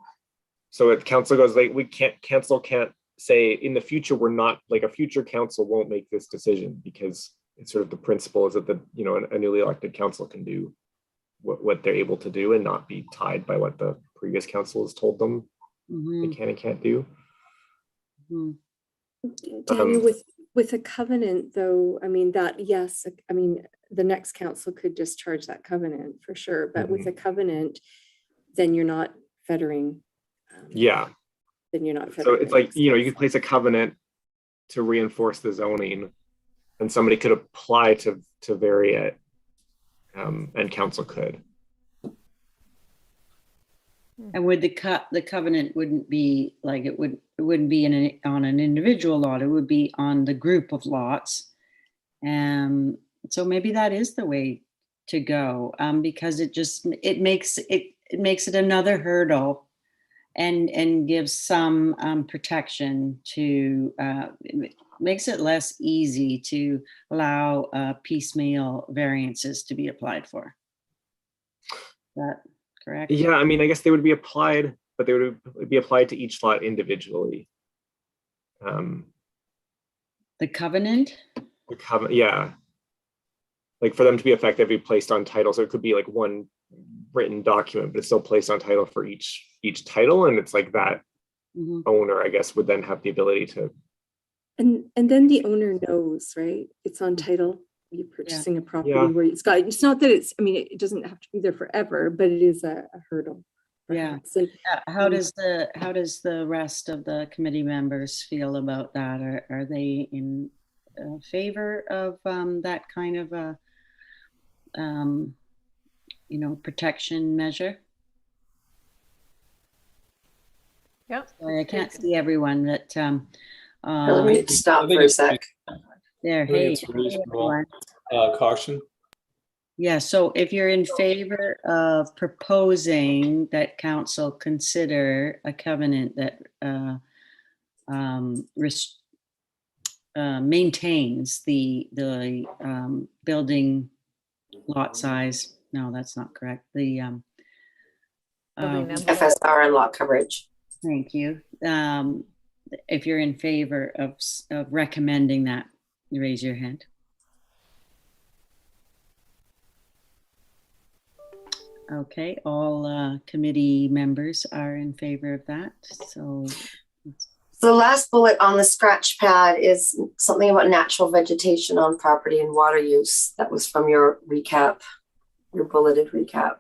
So if council goes like, council can't say in the future, we're not, like, a future council won't make this decision, because it's sort of the principle is that a newly elected council can do what they're able to do and not be tied by what the previous council has told them they can and can't do. Daniel, with a covenant though, the next council could discharge that covenant for sure, but with a covenant, then you're not fettering. Yeah. Then you're not So fettering. it's like, you could place a covenant to reinforce the zoning, and somebody could apply to vary it, and council could. And would the covenant wouldn't be like, it wouldn't be on an individual lot, it would be on the group of lots. So maybe that is the way to go, because it makes it another hurdle and gives some protection to, it makes it less easy to allow piecemeal variances to be applied for. Is that correct? Yeah, I guess they would be applied, but they would be applied to each lot individually. The covenant? Yeah. Like for them to be effective, be placed on title. So it could be like one written document, but it's still placed on title for each title. And it's like that owner, I guess, would then have the ability to. And then the owner knows, right? It's on title. You're purchasing a property where it's not that it's, it doesn't have to be there forever, but it is a hurdle. Perhaps. Yeah. And, how does the rest of the committee members feel about that? Are they in favor of that kind of a protection measure? Yep. Sorry, I can't see everyone, but Let me stop for a sec. There. Hey, everyone. Caution. Yeah, so if you're in favor of proposing that council consider a covenant that maintains the building lot size, no, that's not correct. The FSR and lot coverage. Thank you. If you're in favor of recommending that, raise your hand. Okay, all committee members are in favor of that. So the last bullet on the scratch pad is something about natural vegetation on property and water use. That was from your recap, your bulleted recap.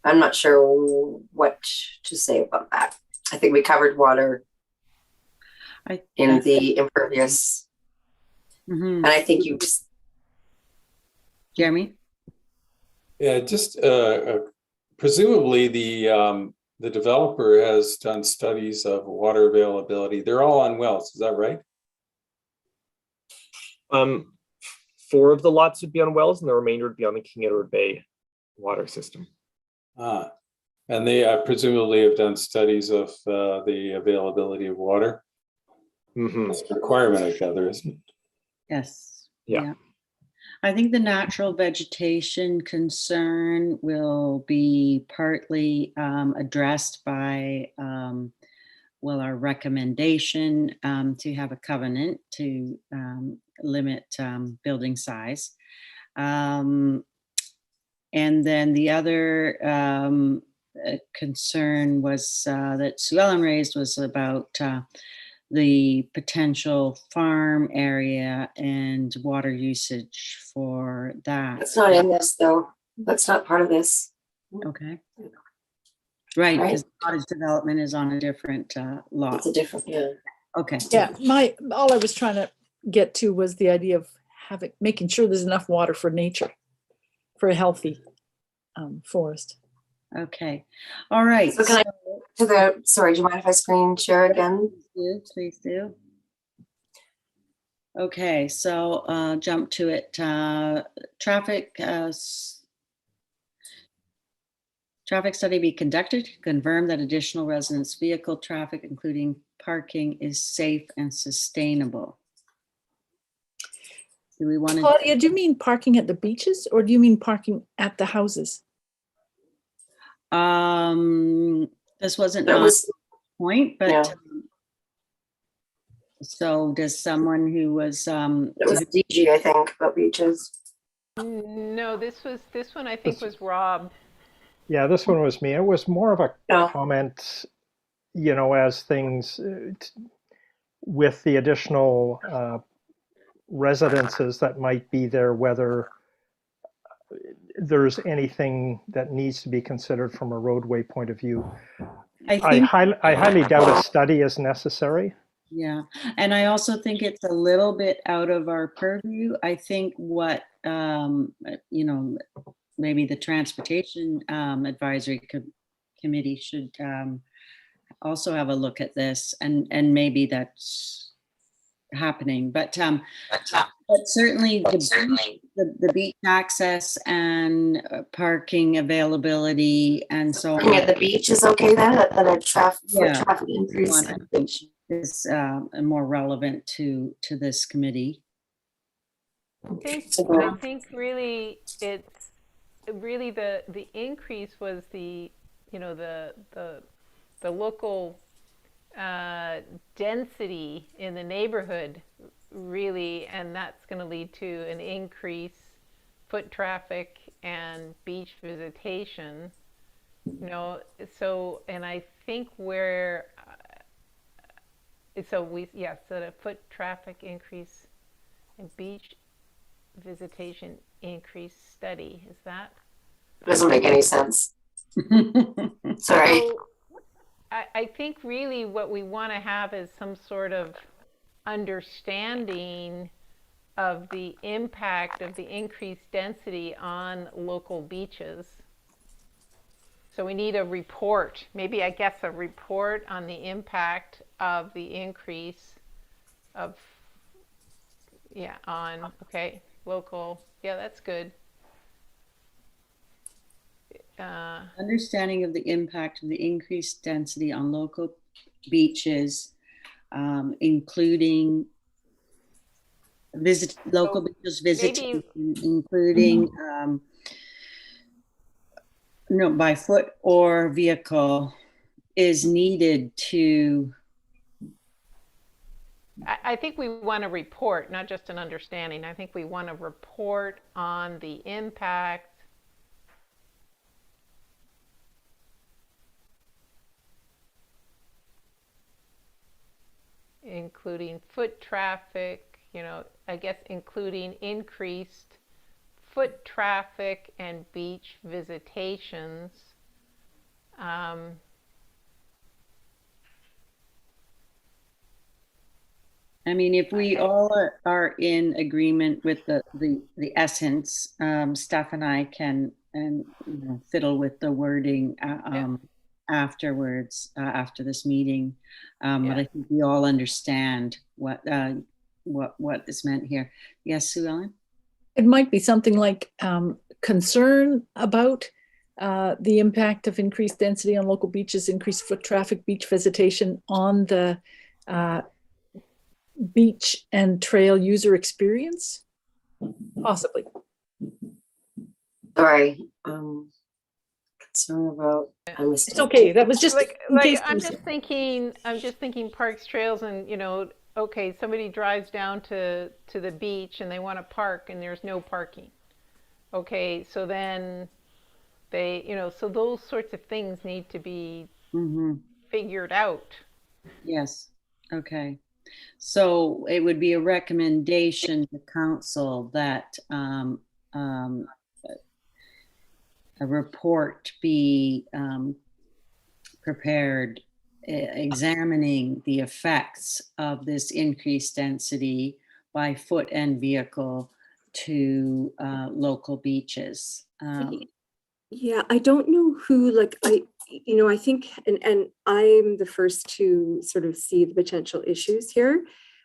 I'm not sure what to say about that. I think we covered water in I- the impervious. Mhm. And I think you just, Jeremy? Yeah, just presumably the developer has done studies of water availability. They're all on wells, is that right? 4 of the lots would be on wells, and the remainder would be on the King Edward Bay water system. Ah, and they presumably have done studies of the availability of water. Mhm. That's a requirement, I gather, isn't it? Yes. Yeah. I think the natural vegetation concern will be partly addressed by, our recommendation to have a covenant to limit building size. And then the other concern was that Sue Ellen raised was about the potential farm area and water usage for that. that's not in this though. That's not part of this. Okay. Right, Right. because cottage development is on a different lot. It's a different, yeah. Okay. Yeah, all I was trying to get to was the idea of making sure there's enough water for nature, for a healthy forest. Okay. All right. So can I, sorry, do you mind if I screen share again? Please do. Okay, so jump to it. Traffic study be conducted to confirm that additional residents' vehicle traffic, including parking, is safe and sustainable. Do we want to? Claudia, do you mean parking at the beaches or do you mean parking at the houses? This wasn't That on was, point, but yeah. So does someone who was it was DG, I think, about beaches. No, this one I think was Rob. Yeah, this one was me. It was more of a No. comment, as things with the additional residences that might be there, whether there's anything that needs to be considered from a roadway point of view. I I think, highly doubt a study is necessary. yeah. And I also think it's a little bit out of our purview. I think what, maybe the Transportation Advisory Committee should also have a look at this, and maybe that's happening. But certainly the beach access and parking availability and so Parking on at the beach is okay then, at a traffic Yeah. increase One, at the beach. is more relevant to this committee. I think really it's really the increase was the local density in the neighborhood really, and that's going to lead to an increase foot traffic and beach visitation. So and I think where so the foot traffic increase and beach visitation increase study, is that? Doesn't make any sense. Sorry. So I think really what we want to have is some sort of understanding of the impact of the increased density on local beaches. So we need a report, maybe I guess a report on the impact of the increase of, local, that's good. Understanding of the impact of the increased density on local beaches, including local beaches visitation, including by foot or vehicle, is needed to. I think we want a report, not just an understanding. I think we want a report on the impact including foot traffic, I guess including increased foot traffic and beach visitations. I mean, if we all are in agreement with the essence, Steph and I can fiddle with the wording afterwards, after this meeting. But I think we all understand what is meant here. Yes, Sue Ellen? It might be something like concern about the impact of increased density on local beaches, increased foot traffic, beach visitation on the beach and trail user experience, possibly. Sorry. Concern about. It's okay. That was just in case I'm just thinking parks, trails, and okay, somebody drives down to the beach and they want to park and there's no parking. Okay, so then they, so those sorts of things need to be figured out. Yes. Okay. So it would be a recommendation to council that a report be prepared examining the effects of this increased density by foot and vehicle to local beaches. Yeah, I don't know who, like, I think, and I'm the first to sort of see the potential issues here,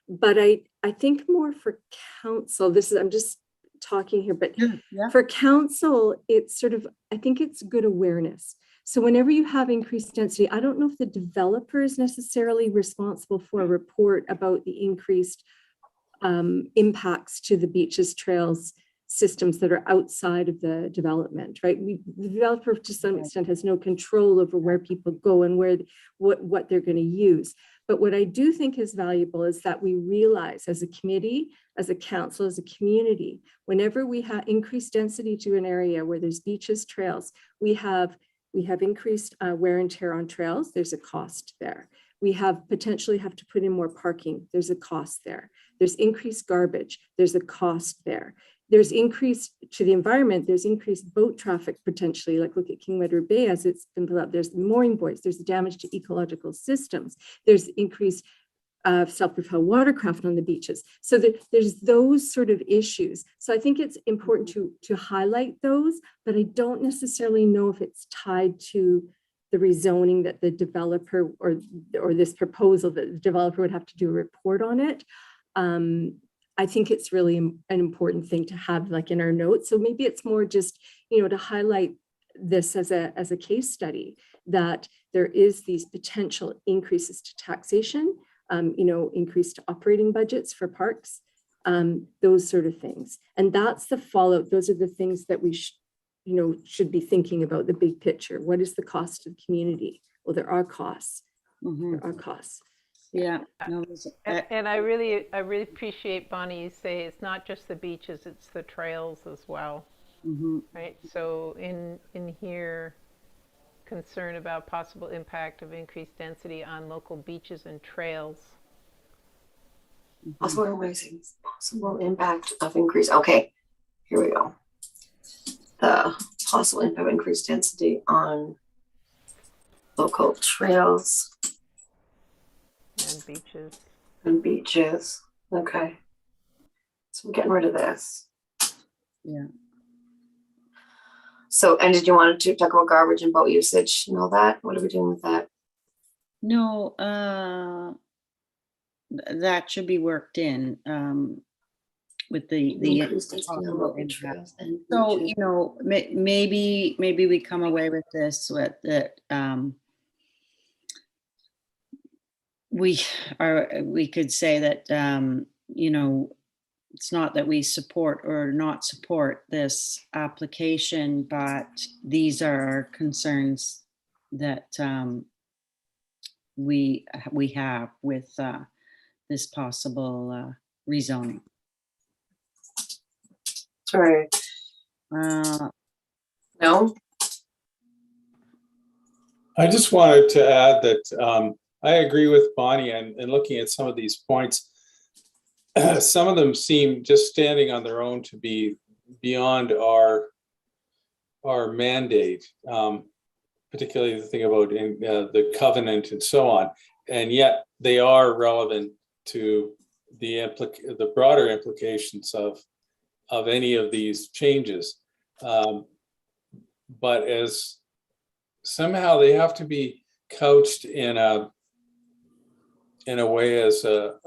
but I think more for council, I'm just talking here, but for council, it's sort of, I think it's good awareness. So whenever you have increased density, I don't know if the developer is necessarily responsible for a report about the increased impacts to the beaches, trails, systems that are outside of the development, right? The developer to some extent has no control over where people go and what they're going to use. But what I do think is valuable is that we realize as a committee, as a council, as a community, whenever we have increased density to an area where there's beaches, trails, we have increased wear and tear on trails. There's a cost there. We have potentially have to put in more parking. There's a cost there. There's increased garbage. There's a cost there. There's increase to the environment. There's increased boat traffic potentially, like look at King Edward Bay as it's been built up. There's mooring buoys. There's damage to ecological systems. There's increased self-propelled watercraft on the beaches. So there's those sort of issues. So I think it's important to highlight those, but I don't necessarily know if it's tied to the rezoning that the developer or this proposal that the developer would have to do a report on it. I think it's really an important thing to have like in our notes. So maybe it's more just, to highlight this as a case study that there is these potential increases to taxation, increased operating budgets for parks, those sort of things. And that's the fallout. Those are the things that we should be thinking about, the big picture. What is the cost to the community? Well, there are costs. There are costs. Yeah. And I really appreciate, Bonnie, you say it's not just the beaches, it's the trails as well. Right? So in here, concern about possible impact of increased density on local beaches and trails. Possible impact of increase. Okay, here we go. The possible impact of increased density on local trails and beaches. Okay. So we're getting rid of this. Yeah. So, and did you want to talk about garbage and boat usage and all that? What are we doing with that? No, that should be worked in with the increased density on local trails. So, maybe we come away with this with that. We could say that, it's not that we support or not support this application, but these are our concerns that we have with this possible rezoning. Sorry. No? I just wanted to add that I agree with Bonnie and looking at some of these points. Some of them seem just standing on their own to be beyond our mandate, particularly the thing about the covenant and so on. And yet they are relevant to the broader implications of any of these changes. But as somehow they have to be couched in a way as a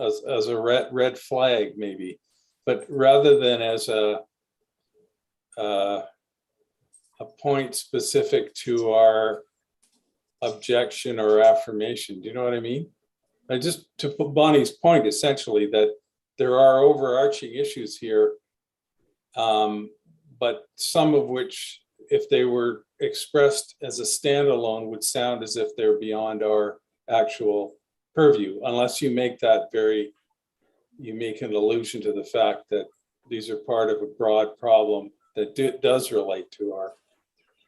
red flag maybe, but rather than as a point specific to our objection or affirmation. Do you know what I mean? I just, to put Bonnie's point, essentially, that there are overarching issues here, but some of which, if they were expressed as a standalone, would sound as if they're beyond our actual purview, unless you make that you make an allusion to the fact that these are part of a broad problem that does relate to our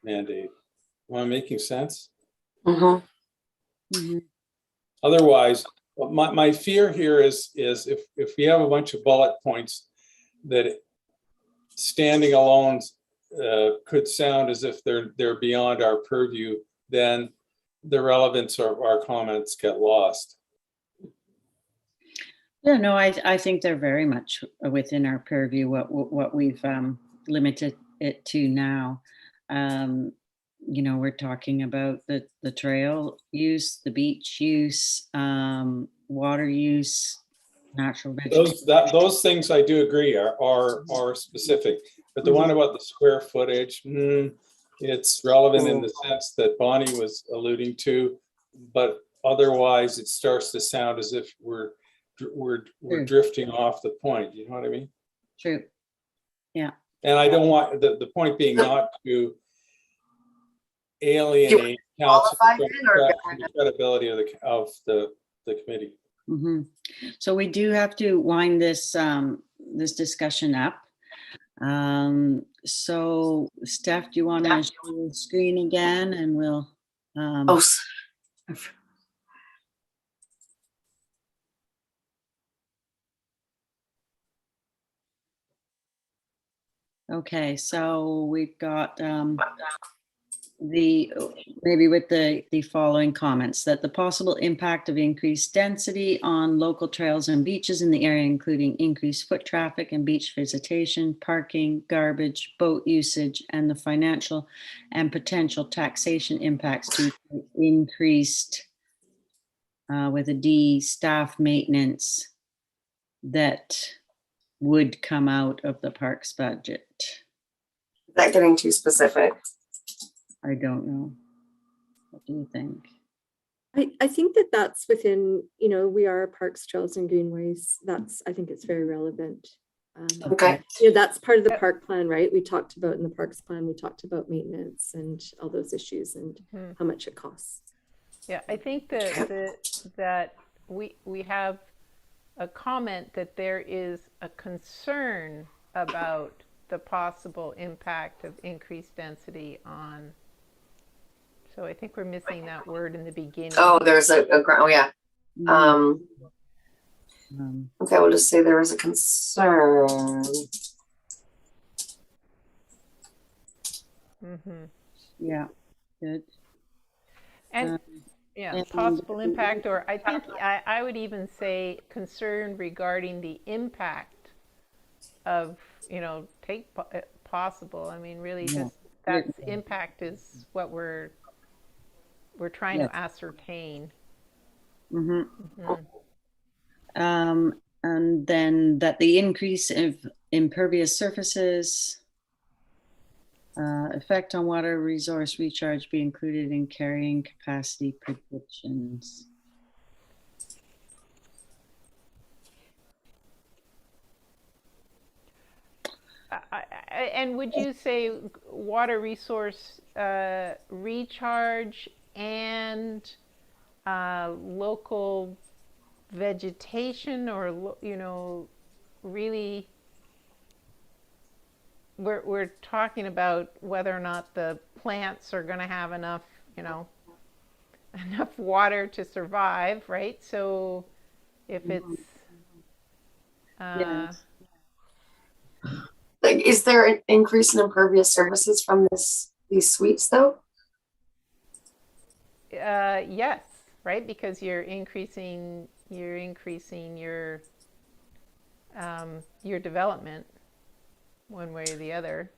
mandate. Am I making sense? Mm-hmm. Otherwise, my fear here is if we have a bunch of bullet points that standing alone could sound as if they're beyond our purview, then the relevance of our comments get lost. Yeah, no, I think they're very much within our purview, what we've limited it to now. You know, we're talking about the trail use, the beach use, water use, natural vegetation. Those things I do agree are specific, but the one about the square footage, it's relevant in the sense that Bonnie was alluding to, but otherwise it starts to sound as if we're drifting off the point. You know what I mean? True. Yeah. And I don't want the point being not to alienate council from the credibility of the committee. Mm-hmm. So we do have to wind this this discussion up. So Steph, do you want to share the screen again, and we'll okay, so we've got maybe with the following comments, that the possible impact of increased density on local trails and beaches in the area, including increased foot traffic and beach visitation, parking, garbage, boat usage, and the financial and potential taxation impacts to increased with a D, staff maintenance that would come out of the parks budget. Is that getting too specific? I don't know. What do you think? I think that's within, you know, we are Parks, Trails and Greenways. I think it's very relevant. Okay. Yeah, that's part of the park plan, right? We talked about in the parks plan, we talked about maintenance and all those issues and how much it costs. Yeah, I think that we have a comment that there is a concern about the possible impact of increased density on. So I think we're missing that word in the beginning. Oh, there's a yeah. Okay, we'll just say there is a concern. Yeah, good. And yeah, possible impact, or I think I would even say concern regarding the impact of, you know, possible. I mean, really, just that's impact is what we're trying to ascertain. And then that the increase of impervious surfaces effect on water resource recharge be included in carrying capacity predictions. And would you say water resource recharge and local vegetation, or, you know, really we're talking about whether or not the plants are going to have enough, you know, enough water to survive, right? So if it's like, is there an increase in impervious surfaces from these suites though? Yes, right, because you're increasing your your development one way or the other.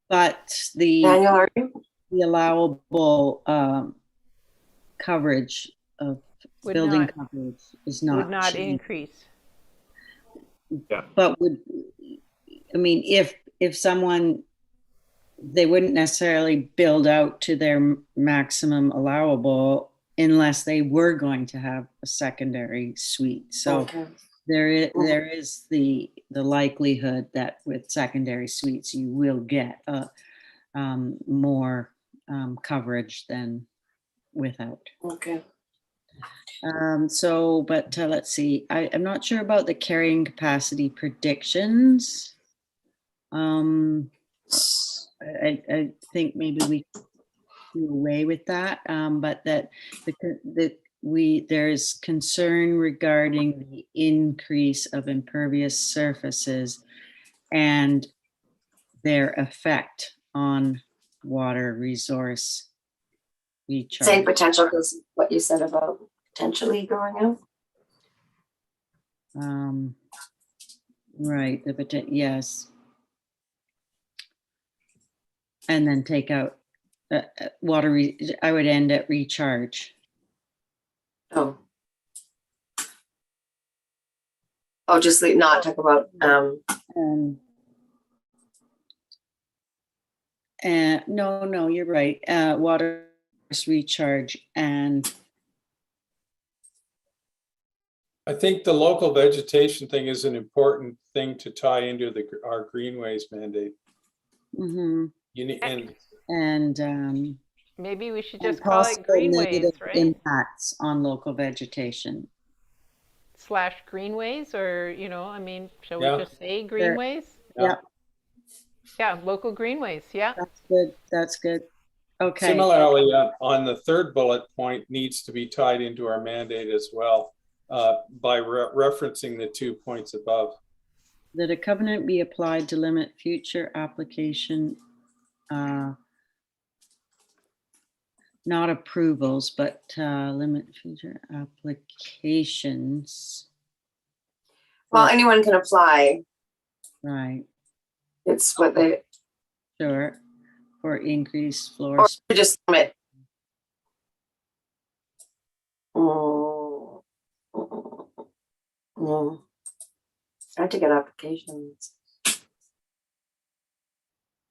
But the Daniel, are you? the allowable coverage of Would building not- coverage is Would not not changed. increase. But would, I mean, if someone, they wouldn't necessarily build out to their maximum allowable unless they were going to have a secondary suite. So Okay. there is the likelihood that with secondary suites, you will get more coverage than without. Okay. But let's see, I'm not sure about the carrying capacity predictions. I think maybe we do away with that, but that there's concern regarding the increase of impervious surfaces and their effect on water resource recharge. Same potential because what you said about potentially going out. Right, yes. And then take out water, I would end at recharge. Oh. Oh, just not talk about, And no, you're right. Water recharge and I think the local vegetation thing is an important thing to tie into our Greenways mandate. mhm, You need, and Maybe we should and just call it possible Greenways, negative right? impacts on local vegetation. / Greenways, or, I mean, shall we Yeah. just say Greenways? Yeah. Yeah, local Greenways, yeah. That's good. Okay. Similarly, on the third bullet point, needs to be tied into our mandate as well by referencing the 2 points above. That a covenant be applied to limit future application, not approvals, but limit future applications. well, anyone can apply. Right, It's what they, sure, for increased floor or space. just limit. I have to get applications.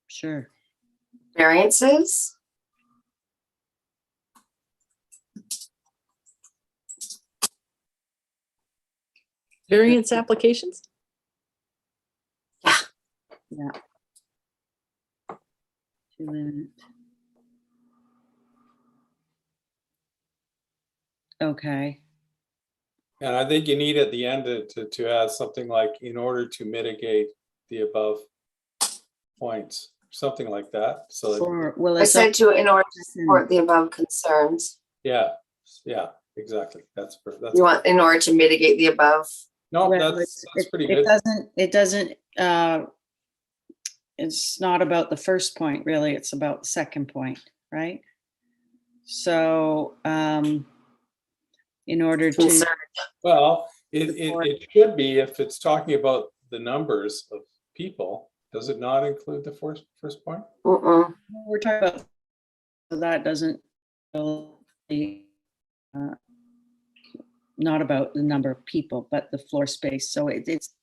Sure. Variances? Variance applications? Yeah. To limit. Okay. And I think you need at the end to add something like, in order to mitigate the above points, something like that. So that, Or will I it? said to in order to support the above concerns. yeah, exactly. That's You want in order to mitigate the above. no, Well, that's pretty it good. doesn't, it's not about the first point, really. It's about the second point, right? So, in order to, Concern. Well, it should be if it's talking about the numbers of people. Does it not include the first point? Mm-mm. we're talking about, so that doesn't, not about the number of people, but the floor space. So it's,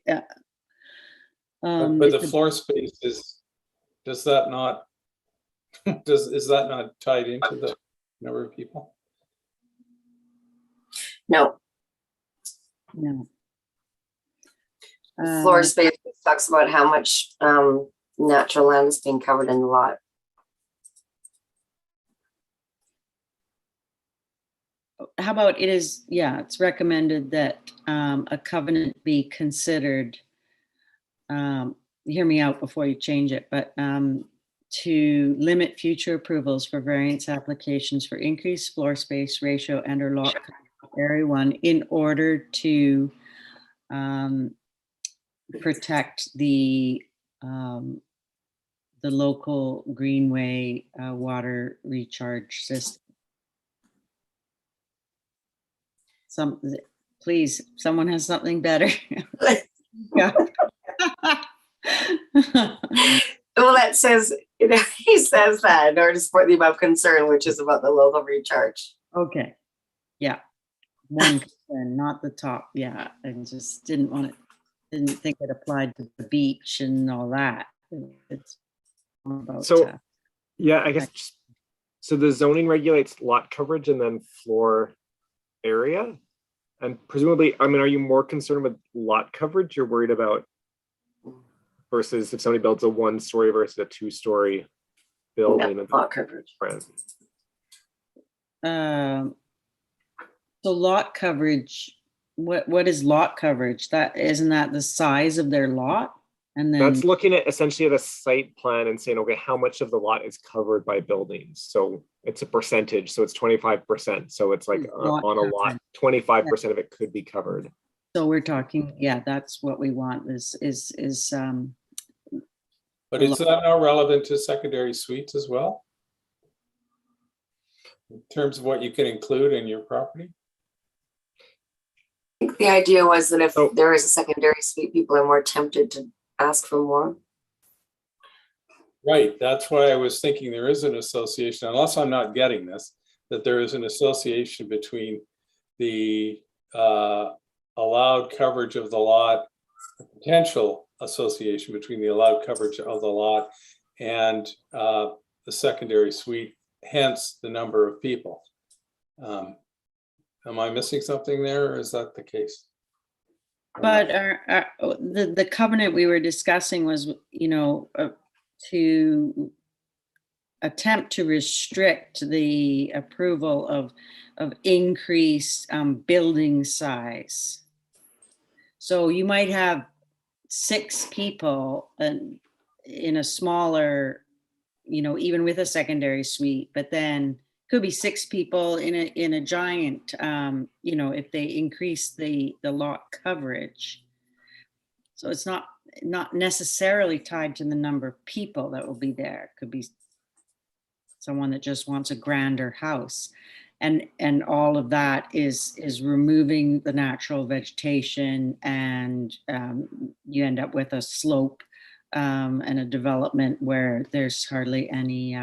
But the floor space does that not, is that not tied into the number of people? No, no. floor space talks about how much natural land is being covered in the lot. How about it's recommended that a covenant be considered, hear me out before you change it, but to limit future approvals for variance applications for increased floor space ratio and or lot coverage for area 1 in order to protect the local greenway water recharge system. Please, someone has something better. Yeah. Well, that says, he says that in order to support the above concern, which is about the local recharge. Okay, yeah. One concern, not the top, yeah, I just didn't think it applied to the beach and all that. It's about, So, yeah, I guess, so the zoning regulates lot coverage and then floor area. And presumably, I mean, are you more concerned with lot coverage you're worried about versus if somebody builds a 1-story versus a 2-story building? Yeah, lot coverage. So lot coverage, what is lot coverage? Isn't that the size of their lot? And then That's looking at essentially at a site plan and saying, okay, how much of the lot is covered by buildings? So it's a percentage, so it's 25%. So it's like on a lot, 25% of it could be covered. so we're talking, yeah, that's what we want is But is that now relevant to secondary suites as well? In terms of what you can include in your property? I think the idea was that if there is a secondary suite, people are more tempted to ask for more. Right, that's why I was thinking there is an association, unless I'm not getting this, that there is an association between the allowed coverage of the lot, potential association between the allowed coverage of the lot and the secondary suite, hence the number of people. Am I missing something there, or is that the case? but the covenant we were discussing was, to attempt to restrict the approval of increased building size. So you might have 6 people in a smaller, even with a secondary suite, but then could be 6 people in a giant, if they increase the lot coverage. So it's not necessarily tied to the number of people that will be there. It could be someone that just wants a grander house. And all of that is removing the natural vegetation, and you end up with a slope and a development where there's hardly any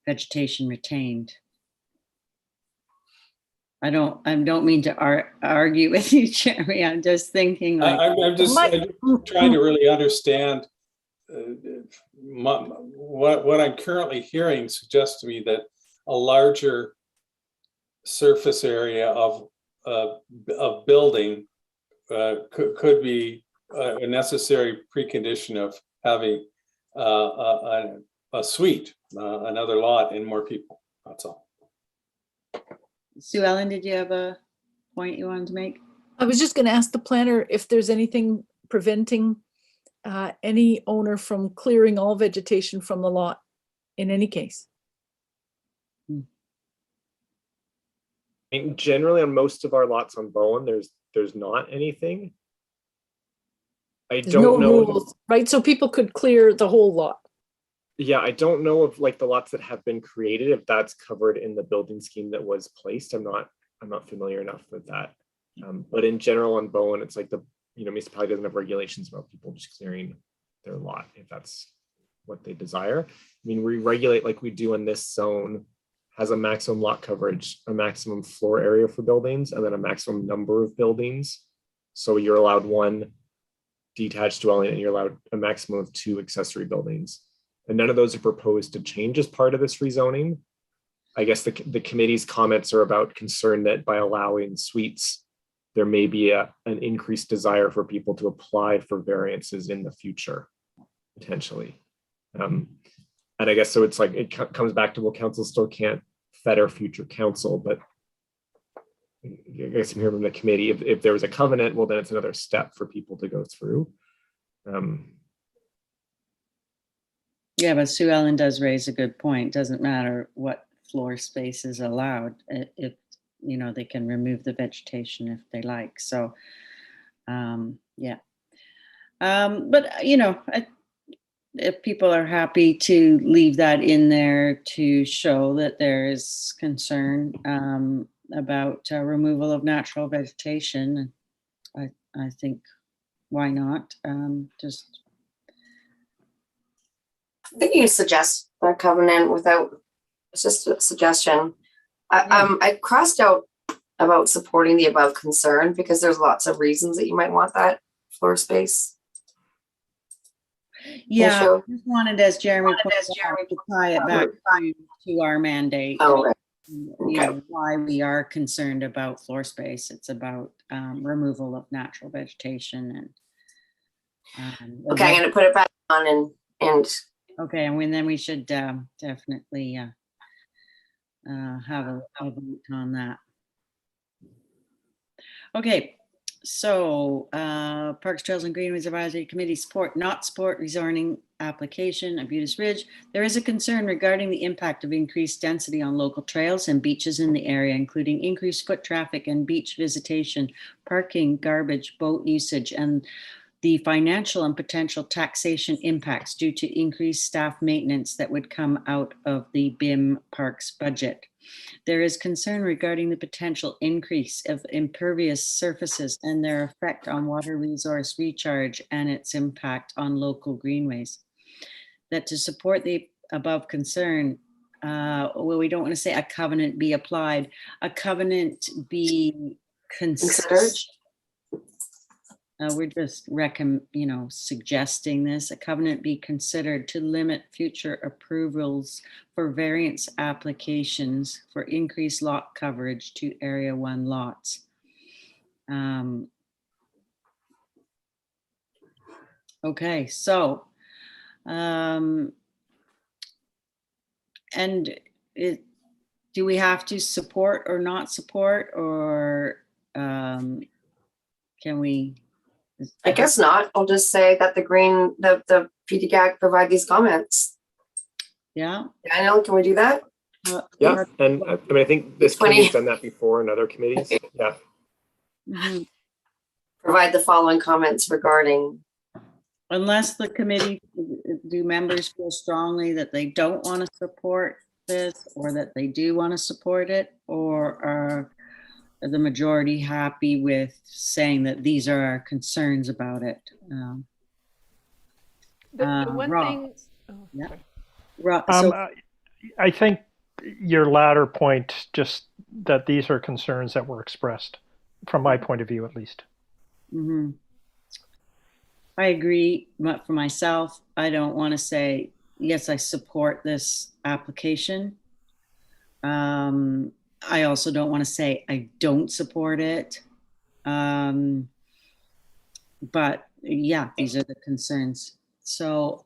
vegetation retained. I don't mean to argue with you, Jeremy. I'm just thinking like I'm just trying to really understand what I'm currently hearing suggests to me that a larger surface area of building could be a necessary precondition of having a suite, another lot, and more people. That's all. Sue Ellen, did you have a point you wanted to make? I was just going to ask the planner if there's anything preventing any owner from clearing all vegetation from the lot in any case. I mean, generally on most of our lots on Bowen, there's not anything. I There's don't no know. rules, right? So people could clear the whole lot. Yeah, I don't know if like the lots that have been created, if that's covered in the building scheme that was placed. I'm not familiar enough with that. But in general on Bowen, it's like the municipality doesn't have regulations about people just clearing their lot if that's what they desire. I mean, we regulate like we do in this zone, has a maximum lot coverage, a maximum floor area for buildings, and then a maximum number of buildings. So you're allowed 1 detached dwelling and you're allowed a maximum of 2 accessory buildings. And none of those are proposed to change as part of this rezoning. I guess the committee's comments are about concern that by allowing suites, there may be an increased desire for people to apply for variances in the future, potentially. And I guess so it's like, it comes back to, well, council still can't fetter future council, but I guess I'm hearing from the committee, if there was a covenant, well, then it's another step for people to go through. Yeah, but Sue Ellen does raise a good point. Doesn't matter what floor space is allowed, if they can remove the vegetation if they like. So, yeah. But if people are happy to leave that in there to show that there is concern, about removal of natural vegetation. I think, why not? Just, I think you can suggest a covenant without, it's just a suggestion. I crossed out about supporting the above concern because there's lots of reasons that you might want that floor space. yeah, show. I just wanted, as Jeremy pointed out, to tie it back to our mandate. Oh, right. You Okay. know, why we are concerned about floor space. It's about removal of natural vegetation and. Okay, I'm gonna put it back on and Okay, and then we should definitely have a vote on that. Okay, so Parks, Trails and Greenways Advisory Committee support, not support rezoning application, Arbutus Ridge. There is a concern regarding the impact of increased density on local trails and beaches in the area, including increased foot traffic and beach visitation, parking, garbage, boat usage, and the financial and potential taxation impacts due to increased staff maintenance that would come out of the BIM Parks budget. There is concern regarding the potential increase of impervious surfaces and their effect on water resource recharge and its impact on local greenways. That to support the above concern, well, we don't want to say a covenant be applied, a covenant be considered. We're just suggesting this, a covenant be considered to limit future approvals for variance applications for increased lot coverage to Area 1 lots. Okay, so, do we have to support or not support, or can we? I guess not. I'll just say that the PTGAC provide these comments. Yeah. Daniel, can we do that? Yeah, and I mean, I think this 20. committee's done that before in other committees. Yeah. Mhm. Provide the following comments regarding. Unless the committee, do members feel strongly that they don't want to support this, or that they do want to support it, or are the majority happy with saying that these are our concerns about it? The one Rob. thing. Oh, Yeah. sorry. So, I think your latter point, just that these are concerns that were expressed, from my point of view at least. mhm. I agree, but for myself, I don't want to say, yes, I support this application. I also don't want to say I don't support it. But yeah, these are the concerns. So,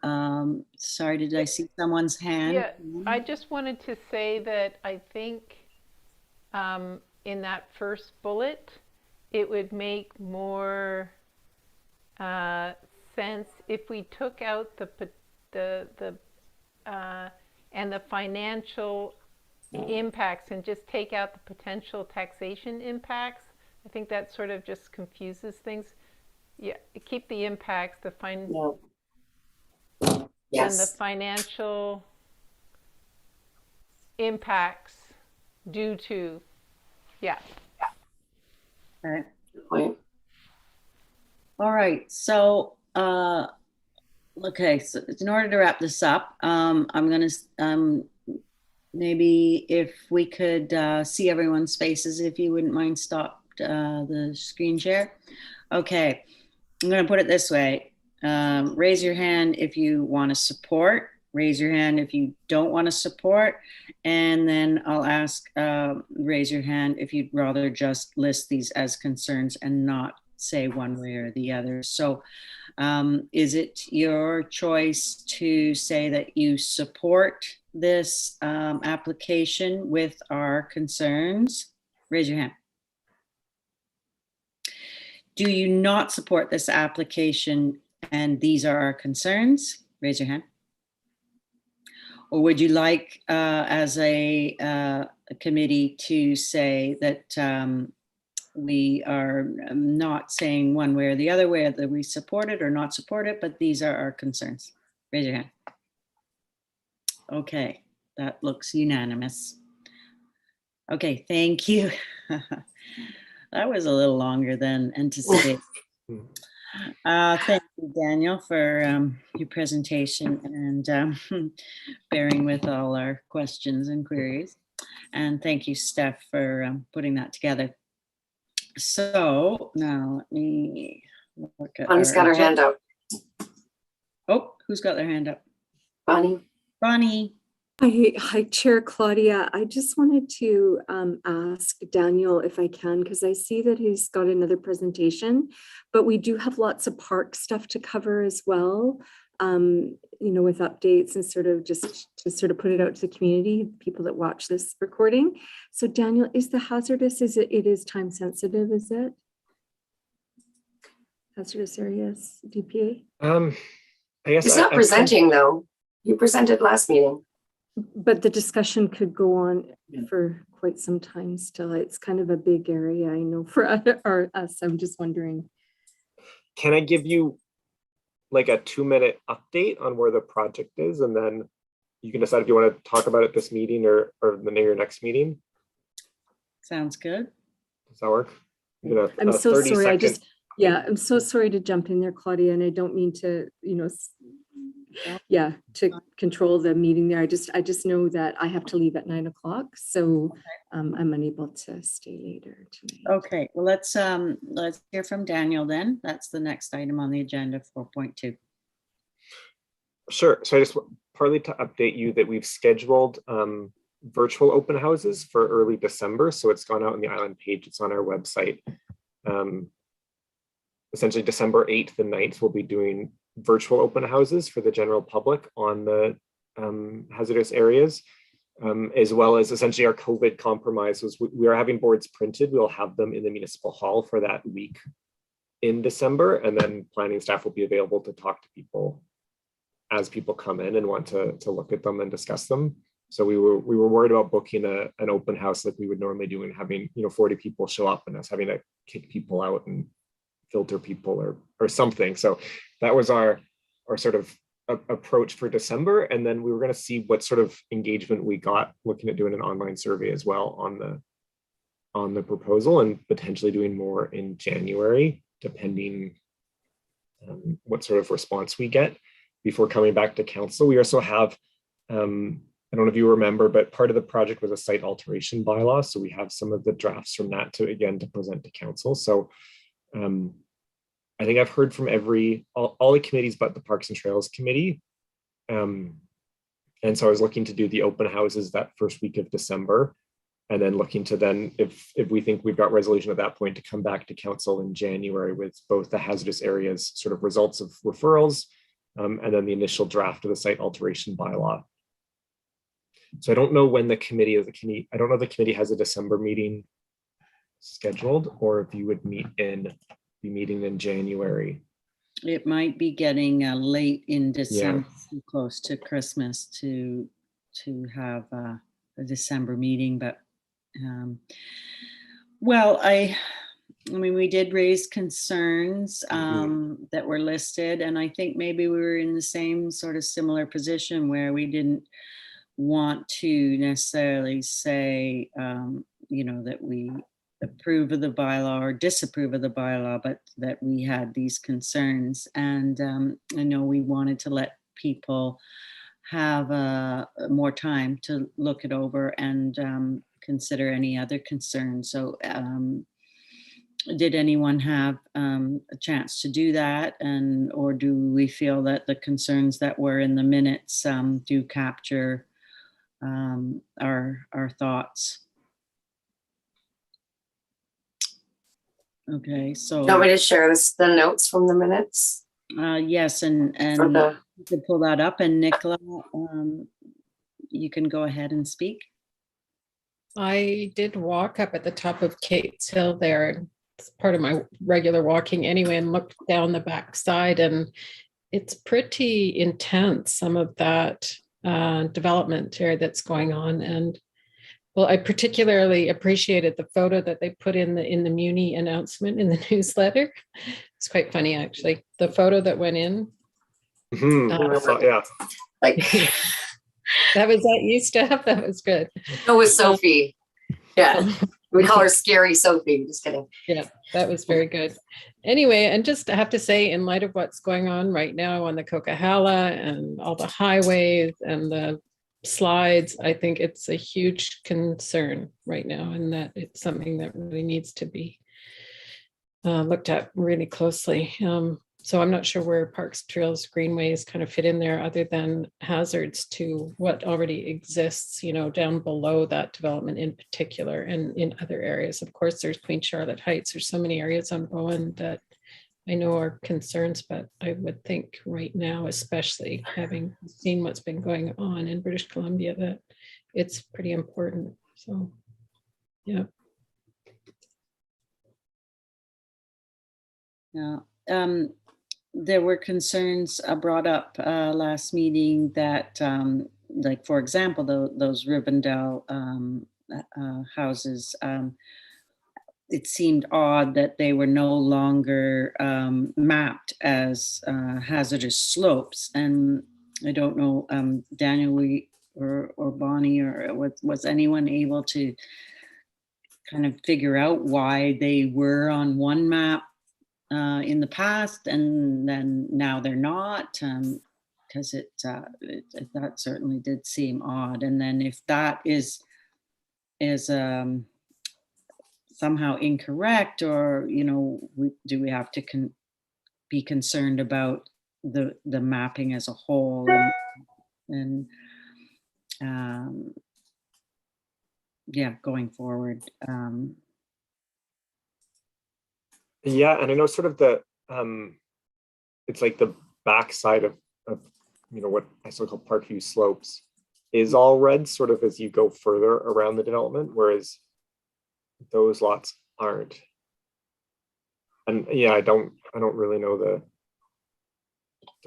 sorry, did I see someone's hand? Yeah, I just wanted to say that I think in that first bullet, it would make more sense if we took out the financial impacts and just take out the potential taxation impacts. I think that sort of just confuses things. Yeah, keep the impacts, No. and Yes. the financial impacts due to, yeah. Okay. Good point. All right, so, okay, so in order to wrap this up, I'm gonna, maybe if we could see everyone's faces, if you wouldn't mind stop the screen share. Okay, I'm gonna put it this way. Raise your hand if you want to support, raise your hand if you don't want to support, and then I'll ask, raise your hand if you'd rather just list these as concerns and not say one way or the other. So is it your choice to say that you support this application with our concerns? Raise your hand. Do you not support this application and these are our concerns? Raise your hand. Or would you like, as a committee, to say that we are not saying one way or the other way that we support it or not support it, but these are our concerns? Raise your hand. Okay, that looks unanimous. Okay, thank you. That was a little longer than anticipated. Thank you, Daniel, for your presentation and bearing with all our questions and queries. And thank you, Steph, for putting that together. So now let me look at. Bonnie's got her hand up. Oh, who's got their hand up? Bonnie. Bonnie. Hi, Chair Claudia. I just wanted to ask Daniel if I can, because I see that he's got another presentation, but we do have lots of park stuff to cover as well, you know, with updates and sort of just to sort of put it out to the community, people that watch this recording. So Daniel, is the hazardous, it is time sensitive, is it? Hazardous areas, DPA? I guess He's not presenting though. You presented last meeting. But the discussion could go on for quite some time still. It's kind of a big area, I know, for us. I'm just wondering. Can I give you like a 2-minute update on where the project is, and then you can decide if you want to talk about it this meeting or your next meeting? Sounds good. Does that work? I'm so 30 sorry. second. I'm so sorry to jump in there, Claudia, and I don't mean to, you know, to control the meeting there. I just know that I have to leave at 9 o'clock, so I'm unable to stay later tonight. Okay, well, let's hear from Daniel then. That's the next item on the agenda, 4.2. Sure. So I just partly to update you that we've scheduled virtual open houses for early December. So it's gone out on the island page. It's on our website. Essentially December 8th and 9th, we'll be doing virtual open houses for the general public on the hazardous areas, as well as essentially our COVID compromise was we are having boards printed. We'll have them in the municipal hall for that week in December, and then planning staff will be available to talk to people as people come in and want to look at them and discuss them. So we were worried about booking an open house like we would normally do and having 40 people show up and us having to kick people out and filter people or something. So that was our sort of approach for December. And then we were going to see what sort of engagement we got looking at doing an online survey as well on the proposal, and potentially doing more in January, depending what sort of response we get before coming back to council. We also have, I don't know if you remember, but part of the project was a site alteration bylaw. So we have some of the drafts from that to present to council. So I think I've heard from all the committees but the Parks and Trails Committee. And so I was looking to do the open houses that first week of December, and then looking to then, if we think we've got resolution at that point, to come back to council in January with both the hazardous areas sort of results of referrals, and then the initial draft of the site alteration bylaw. So I don't know when the committee I don't know if the committee has a December meeting scheduled, or if you would be meeting in January. It might be getting late in December, close to Christmas to have a December meeting, but well, I mean, we did raise concerns that were listed, and I think maybe we were in the same sort of similar position where we didn't want to necessarily say, that we approve of the bylaw or disapprove of the bylaw, but that we had these concerns. And I know we wanted to let people have more time to look it over and consider any other concerns. So did anyone have a chance to do that? Or do we feel that the concerns that were in the minutes do capture our thoughts? Okay, so. Want me to share the notes from the minutes? Yes, and you can pull that up, and Nicola, you can go ahead and speak. I did walk up at the top of Kate's Hill there. It's part of my regular walking anyway, and looked down the backside, and it's pretty intense, some of that development here that's going on. And well, I particularly appreciated the photo that they put in the Muni announcement in the newsletter. It's quite funny, actually. The photo that went in. Yeah. Like that was that you, Steph. That was good. it was Sophie. Yeah, we call her Scary Sophie. Just kidding. Yeah, that was very good. Anyway, and just I have to say, in light of what's going on right now on the Coquihalla and all the highways and the slides, I think it's a huge concern right now, and that it's something that really needs to be looked at really closely. So I'm not sure where parks, trails, greenways kind of fit in there, other than hazards to what already exists, you know, down below that development in particular, and in other areas. Of course, there's Queen Charlotte Heights. There's so many areas on Bowen that I know are concerns, but I would think right now, especially having seen what's been going on in British Columbia, that it's pretty important. So, yeah. Yeah. There were concerns brought up last meeting that, like, for example, those Rivendell houses, it seemed odd that they were no longer mapped as hazardous slopes. And I don't know, Daniel or Bonnie, or was anyone able to kind of figure out why they were on one map in the past and then now they're not? Because that certainly did seem odd. And then if that is somehow incorrect, or, you know, do we have to be concerned about the mapping as a whole, and yeah, going forward. Yeah, and I know sort of the it's like the backside of you know, what I still call Parkview Slopes is all red sort of as you go further around the development, whereas those lots aren't. And yeah, I don't really know the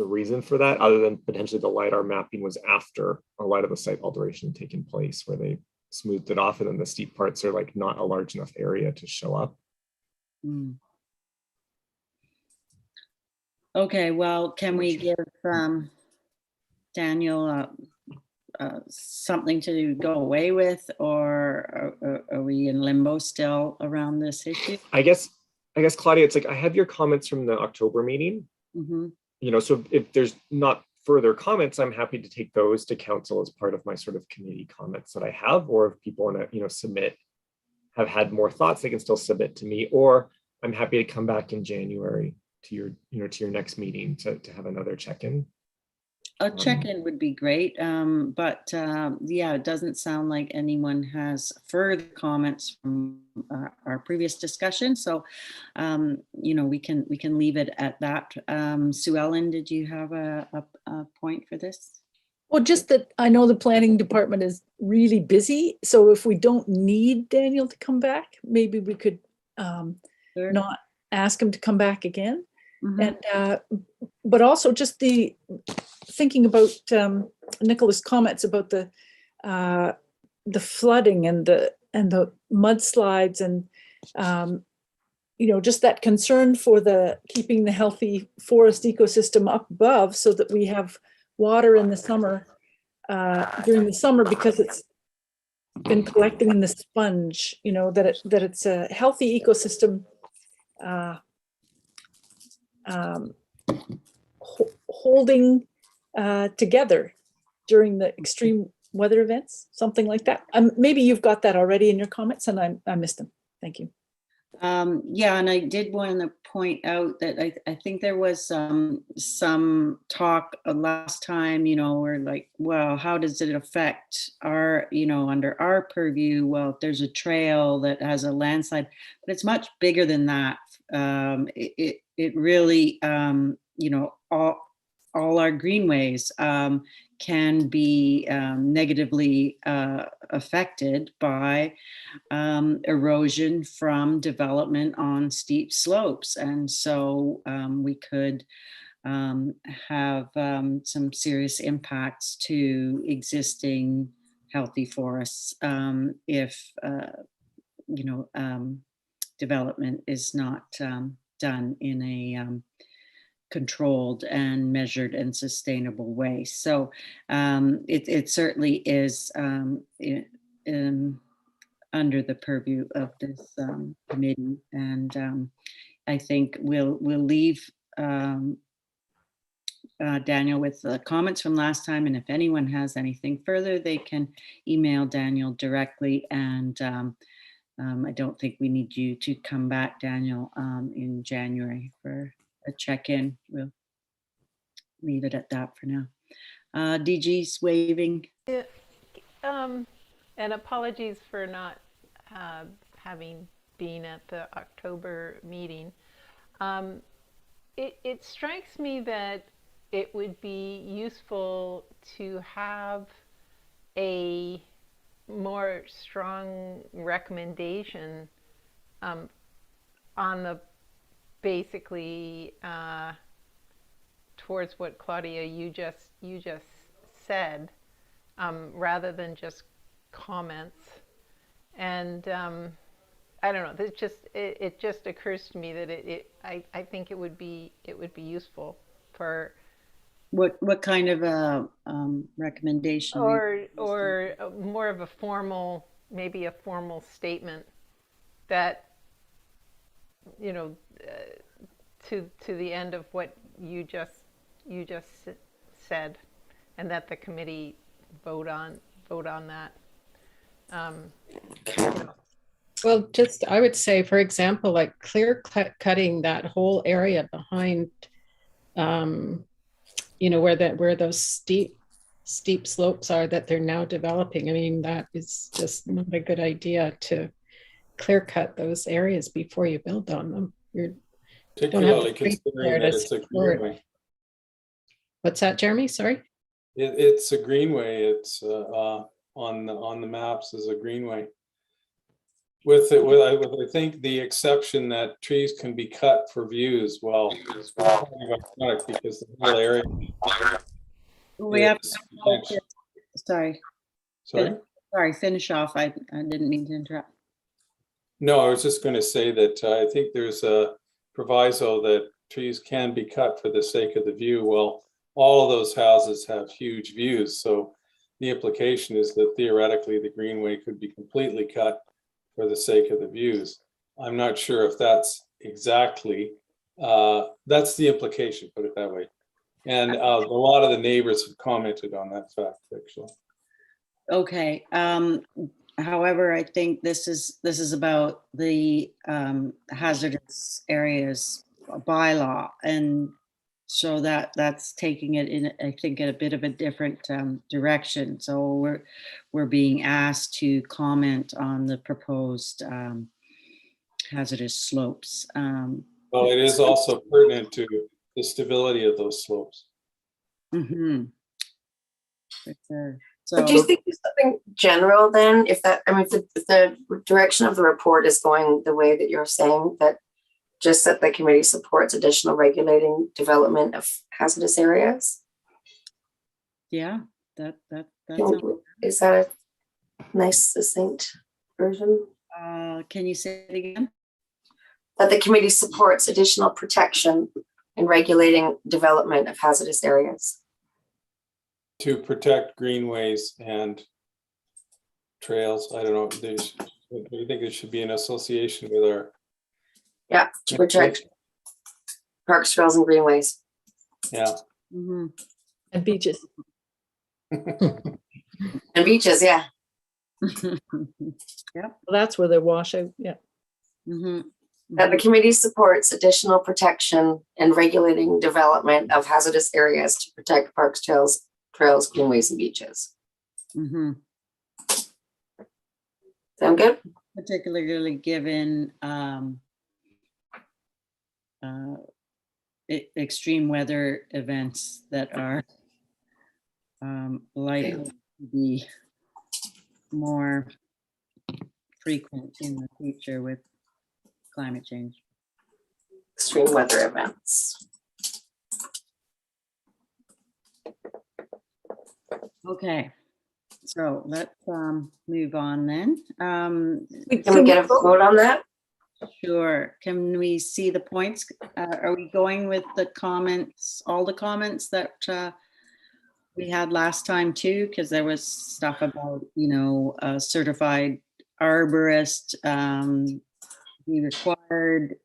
reason for that, other than potentially the LiDAR mapping was after a lot of the site alteration had taken place, where they smoothed it off, and then the steep parts are like not a large enough area to show up. Okay, well, can we give Daniel something to go away with, or are we in limbo still around this issue? I guess, Claudia, it's like, I have your comments from the October meeting. You know, so if there's not further comments, I'm happy to take those to council as part of my sort of committee comments that I have, or if people want to, you know, have had more thoughts, they can still submit to me, or I'm happy to come back in January to your, you know, to your next meeting to have another check-in. A check-in would be great, but yeah, it doesn't sound like anyone has further comments from our previous discussion. So, you know, we can leave it at that. Sue Ellen, did you have a point for this? Well, just that I know the planning department is really busy. So if we don't need Daniel to come back, maybe we could Sure. not ask him to come back again. Mhm. And but also just thinking about Nicola's comments about the flooding and the mudslides, and you know, just that concern for keeping the healthy forest ecosystem up above, so that we have water in the summer, during the summer, because it's been collecting in the sponge, you know, that it's a healthy ecosystem holding together during the extreme weather events, something like that. Maybe you've got that already in your comments and I missed them. Thank you. Yeah, and I did want to point out that I think there was some talk last time, you know, where like, well, how does it affect our, you know, under our purview? Well, if there's a trail that has a landslide, but it's much bigger than that. It really, you know, all our greenways can be negatively affected by erosion from development on steep slopes. And so we could have some serious impacts to existing healthy forests if, you know, development is not done in a controlled and measured and sustainable way. So it certainly is under the purview of this committee. And I think we'll leave Daniel with the comments from last time. And if anyone has anything further, they can email Daniel directly. And I don't think we need you to come back, Daniel, in January for a check-in. We'll leave it at that for now. DG's waving. And apologies for not having been at the October meeting. It strikes me that it would be useful to have a more strong recommendation on the basically towards what Claudia you just said, rather than just comments. And I don't know. It just occurs to me that I think it would be useful for What kind of a recommendation? or more of a formal, maybe a formal statement that, you know, to the end of what you just said, and that the committee vote on that. Well, just, I would say, for example, like cutting that whole area behind, you know, where those steep slopes are that they're now developing. I mean, that is just not a good idea to clear cut those areas before you build on them. You don't have Particularly to treat considering there that to it's a support. greenway. What's that, Jeremy? Sorry. It's a greenway. It's on the maps as a greenway. With I think the exception that trees can be cut for views. Well, it's kind of ironic because the whole area. We have. is- Sorry. Sorry. Sorry. Finish off. I didn't mean to interrupt. No, I was just going to say that I think there's a proviso that trees can be cut for the sake of the view. Well, all of those houses have huge views, so the implication is that theoretically the greenway could be completely cut for the sake of the views. I'm not sure if that's exactly, that's the implication, put it that way. And a lot of the neighbors have commented on that fact, actually. Okay. However, I think this is about the hazardous areas bylaw, and so that's taking it in, I think, in a bit of a different direction. So we're being asked to comment on the proposed hazardous slopes. Well, it is also pertinent to the stability of those slopes. Mm-hmm. So do you think there's something general then, if that, I mean, if the direction of the report is going the way that you're saying, that just that the committee supports additional regulating development of hazardous areas? Yeah, that is that a nice succinct version? Can you say it again? That the committee supports additional protection in regulating development of hazardous areas. To protect greenways and trails. I don't know. Do you think there should be an association with our? Yeah, to protect parks, trails, and greenways. Yeah. Mm-hmm. And beaches. And beaches, yeah. Yep. Well, that's where they wash out. Yeah. Mm-hmm. That the committee supports additional protection and regulating development of hazardous areas to protect parks, trails, greenways, and beaches. Mm-hmm. Sound good? Particularly given extreme weather events that are likely to be more frequent in the future with climate change. Extreme weather events. Okay, so let's move on then. Can we get a vote on that? Sure. Can we see the points? Are we going with the comments, all the comments that we had last time too? Because there was stuff about, certified arborist be required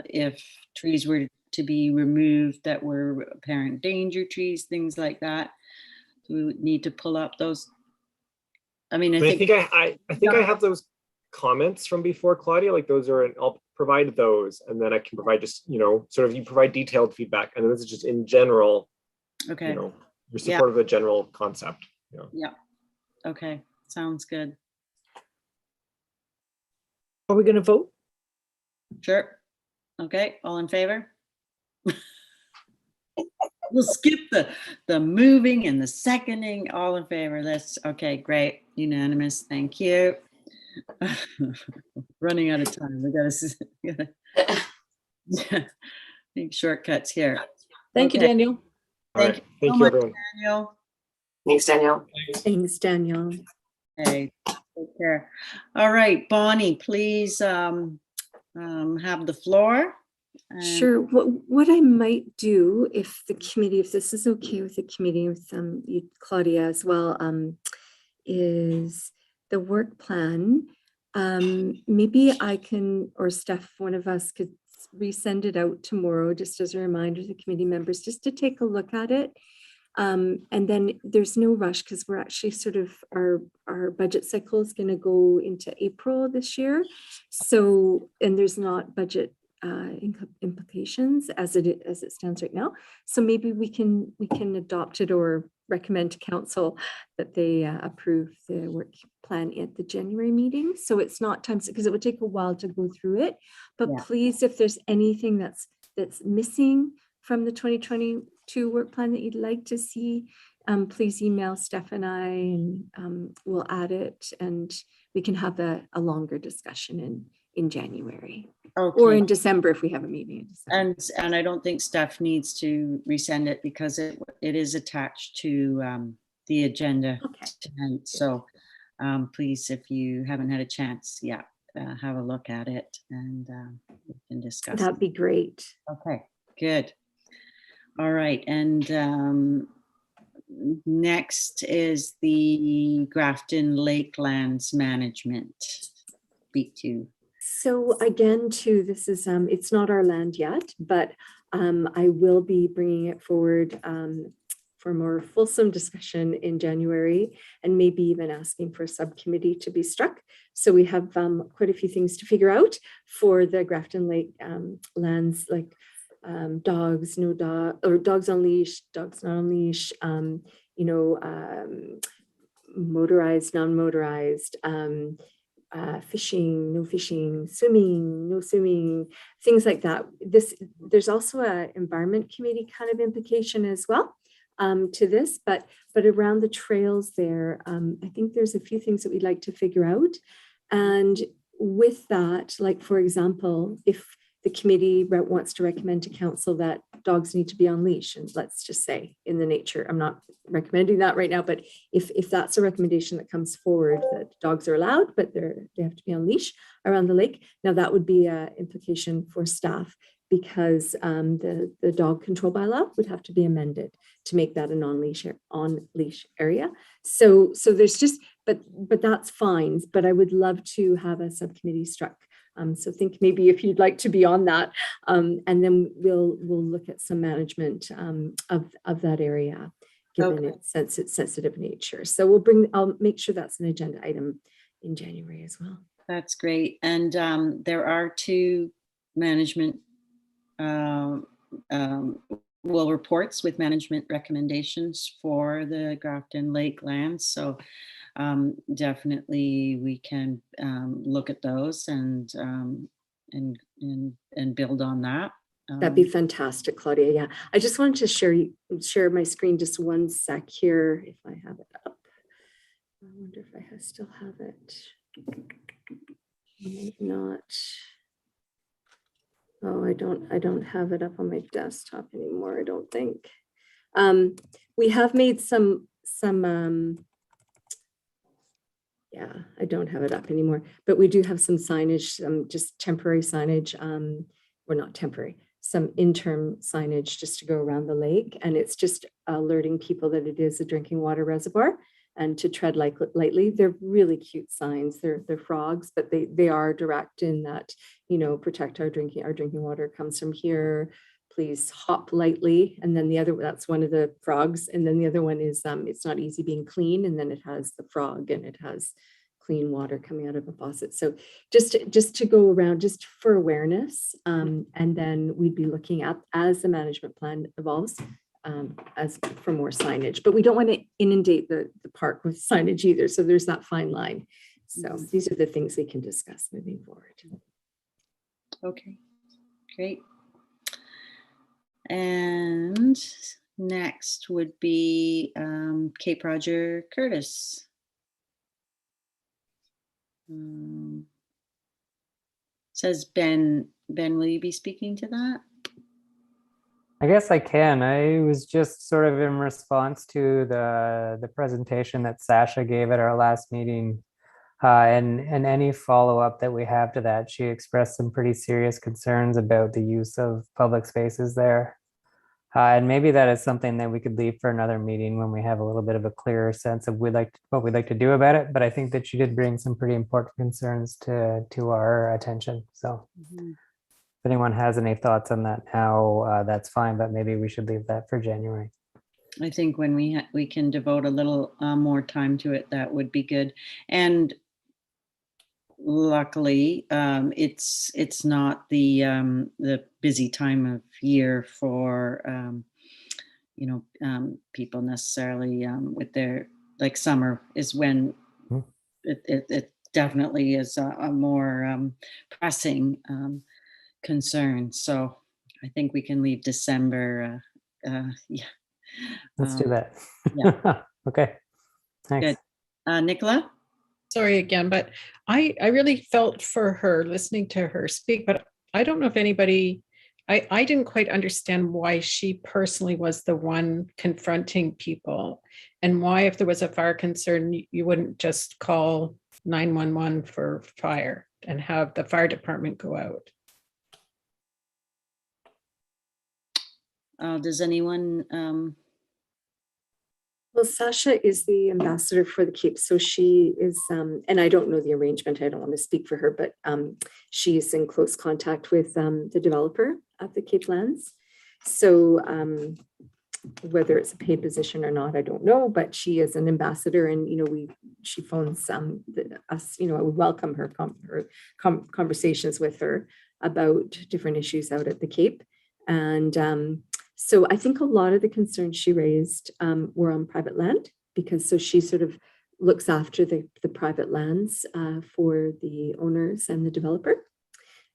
if trees were to be removed that were apparent danger trees, things like that? Do we would need to pull up those? I mean, I And think I think I have those comments from before, Claudia. Like those are, I'll provide those, and then I can provide just, you know, sort of you provide detailed feedback, and then this is just in general, okay. you know, your Yeah. support of the general concept. You know. Yeah. Okay. Sounds good. Are we going to vote? Sure. Okay. All in favor? We'll skip the moving and the seconding. All in favor. That's okay. Great. Unanimous. Thank you. Running out of time. We gotta make shortcuts here. Thank you, Okay. Daniel. All Thank right. you Thank so you, much, everyone. Daniel. Thanks, Danielle. Thanks, Danielle. Okay. Take care. All right, Bonnie, please have the floor. And- Sure. What I might do, if the committee, if this is okay with the committee, with you, Claudia, as well, is the work plan. Maybe I can, or Steph, one of us could resend it out tomorrow, just as a reminder to the committee members, just to take a look at it. And then there's no rush because we're actually sort of, our budget cycle is going to go into April this year. So, and there's not budget implications as it stands right now. So maybe we can adopt it or recommend to council that they approve the work plan at the January meeting. So it's not time, because it would take a while to go through it. But Yeah. please, if there's anything that's missing from the 2022 work plan that you'd like to see, please email Steph and I, and we'll add it, and we can have a longer discussion in January. Okay. Or in December if we have a meeting in December. And I don't think Steph needs to resend it because it is attached to the agenda Okay. tonight. So please, if you haven't had a chance, have a look at it, and we can discuss. That'd be great. Okay, good. All right, and next is the Grafton Lakelands Management. Speak to. So again, too, this is, it's not our land yet, but I will be bringing it forward for more fulsome discussion in January, and maybe even asking for a subcommittee to be struck. So we have quite a few things to figure out for the Grafton Lake lands, like dogs, no dog, or dogs on leash, dogs not on leash, motorized, non-motorized, fishing, no fishing, swimming, no swimming, things like that. There's also an environment committee kind of implication as well to this, but around the trails there, I think there's a few things that we'd like to figure out. And with that, like, for example, if the committee wants to recommend to council that dogs need to be on leash, and let's just say in the nature, I'm not recommending that right now, but if that's a recommendation that comes forward, that dogs are allowed, but they have to be on leash around the lake. Now that would be an implication for staff, because the dog control bylaw would have to be amended to make that a on leash area. So there's just, but that's fine. But I would love to have a subcommittee struck. So think maybe if you'd like to be on that, and then we'll look at some management of that area, given its sensitive nature. So I'll make sure that's an agenda item in January as well. That's great. And there are two management reports with management recommendations for the Grafton Lake lands. So definitely we can look at those and build on that. That'd be fantastic, Claudia. Yeah, I just wanted to share my screen just one sec here, if I have it up. I wonder if I still have it. Maybe not. Oh, I don't have it up on my desktop anymore, I don't think. We have made some yeah, I don't have it up anymore, but we do have some signage, just temporary signage, or not temporary, some interim signage just to go around the lake. And it's just alerting people that it is a drinking water reservoir. and to tread lightly. They're really cute signs. They're frogs, but they are direct in that, you know, protect our drinking water comes from here. Please hop lightly. And then the other, that's one of the frogs. And then the other one is it's not easy being clean. And then it has the frog and it has clean water coming out of a faucet. So just to go around, just for awareness. And then we'd be looking at, as the management plan evolves, as for more signage, but we don't want to inundate the park with signage either. So there's that fine line. So these are the things we can discuss moving forward. Okay, great. And next would be Cape Roger Curtis. Says Ben. Ben, will you be speaking to that? I guess I can. I was just sort of in response to the presentation that Sasha gave at our last meeting, and any follow-up that we have to that. She expressed some pretty serious concerns about the use of public spaces there. And maybe that is something that we could leave for another meeting when we have a little bit of a clearer sense of what we'd like to do about it. But I think that she did bring some pretty important concerns to our attention. So if anyone has any thoughts on that now, that's fine, but maybe we should leave that for January. I think when we can devote a little more time to it, that would be good. And luckily, it's not the busy time of year for people necessarily with their, like, summer is when it definitely is a more pressing concern. So I think we can leave December. Yeah. Let's do that. Yeah. Okay. Thanks. Good. Nicola? Sorry again, but I really felt for her listening to her speak, but I don't know if anybody, I didn't quite understand why she personally was the one confronting people, and why, if there was a fire concern, you wouldn't just call 911 for fire and have the fire department go out. Does anyone? Well, Sasha is the ambassador for the Cape. So she is, and I don't know the arrangement, I don't want to speak for her, but she's in close contact with the developer at the Cape Lands. So whether it's a paid position or not, I don't know, but she is an ambassador, and, you know, she phones us, you know, I would welcome her conversations with her about different issues out at the Cape. And so I think a lot of the concerns she raised were on private land, because so she sort of looks after the private lands for the owners and the developer.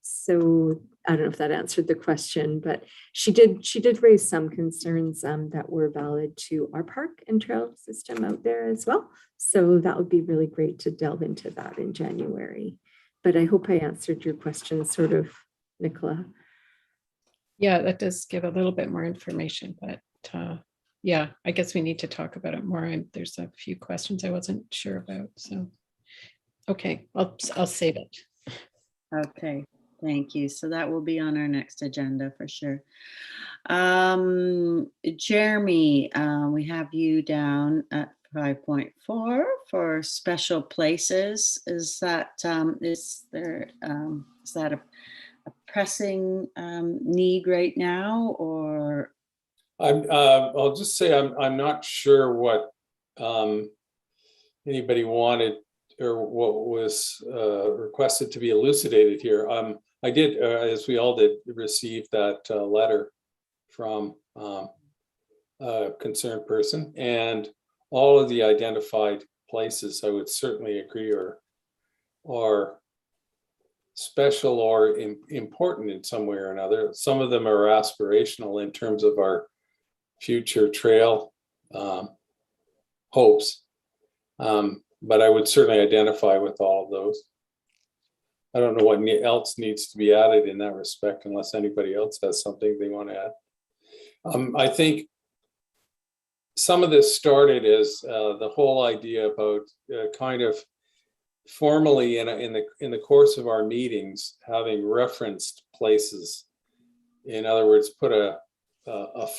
So I don't know if that answered the question, but she did raise some concerns that were valid to our park and trail system out there as well. So that would be really great to delve into that in January. But I hope I answered your question sort of, Nicola. Yeah, that does give a little bit more information, but yeah, I guess we need to talk about it more. And there's a few questions I wasn't sure about. So, okay, I'll save it. Okay, thank you. So that will be on our next agenda for sure. Jeremy, we have you down at 5.4 for special places. Is that is that a pressing need right now, or? I'll just say I'm not sure what anybody wanted or what was requested to be elucidated here. I did, as we all did, receive that letter from a concerned person, and all of the identified places, I would certainly agree, are special or important in some way or another. Some of them are aspirational in terms of our future trail hopes, but I would certainly identify with all of those. I don't know what else needs to be added in that respect, unless anybody else has something they want to add. I think some of this started as the whole idea about kind of formally in the course of our meetings having referenced places. In other words, put a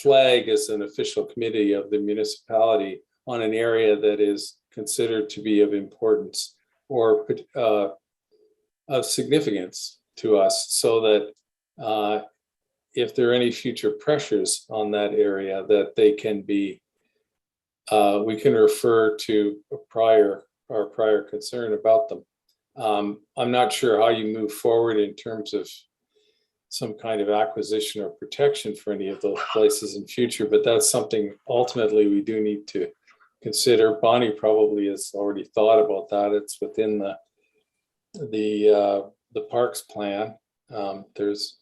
flag as an official committee of the municipality on an area that is considered to be of importance or of significance to us, so that if there are any future pressures on that area, that they can be, we can refer to our prior concern about them. I'm not sure how you move forward in terms of some kind of acquisition or protection for any of those places in future, but that's something ultimately we do need to consider. Bonnie probably has already thought about that. It's within the parks plan. There's,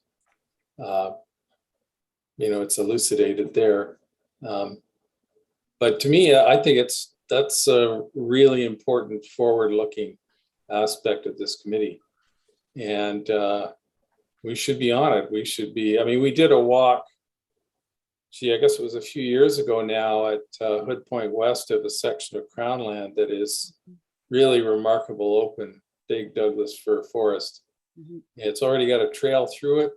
it's elucidated there. But to me, I think that's a really important forward-looking aspect of this committee. And we should be on it. We should be, we did a walk, I guess it was a few years ago now, at Hood Point West of a section of Crown land that is really remarkable open big Douglas fir forest. Mm-hmm. It's already got a trail through it.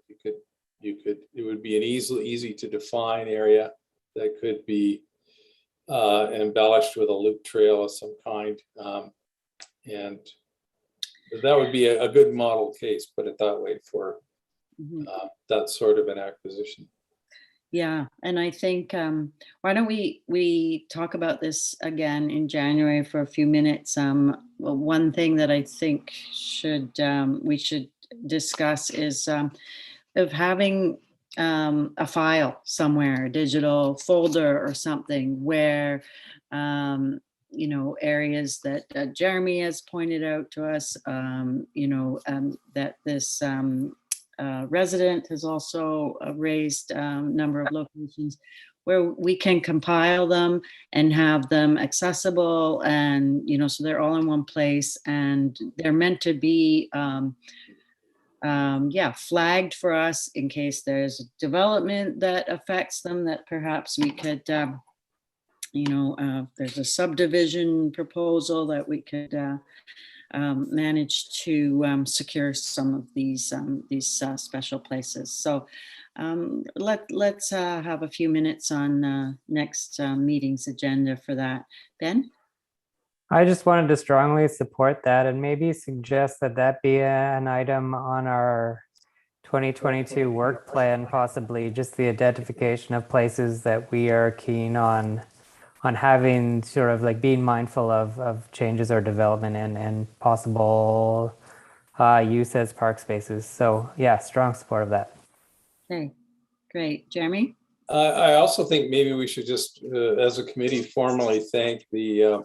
It would be an easy to define area that could be embellished with a loop trail of some kind. And that would be a good model case, put it that way, for that sort of an acquisition. Yeah, and I think why don't we talk about this again in January for a few minutes. One thing that I think we should discuss is of having a file somewhere, a digital folder or something where areas that Jeremy has pointed out to us, that this resident has also raised a number of locations where we can compile them and have them accessible, and so they're all in one place, and they're meant to be flagged for us in case there's development that affects them, that perhaps we could there's a subdivision proposal that we could manage to secure some of these special places. So let's have a few minutes on next meeting's agenda for that. Ben? I just wanted to strongly support that and maybe suggest that be an item on our 2022 work plan, possibly just the identification of places that we are keen on having, sort of like being mindful of changes or development and possible use as park spaces. So yeah, strong support of that. Okay, great. Jeremy? I also think maybe we should just, as a committee, formally thank the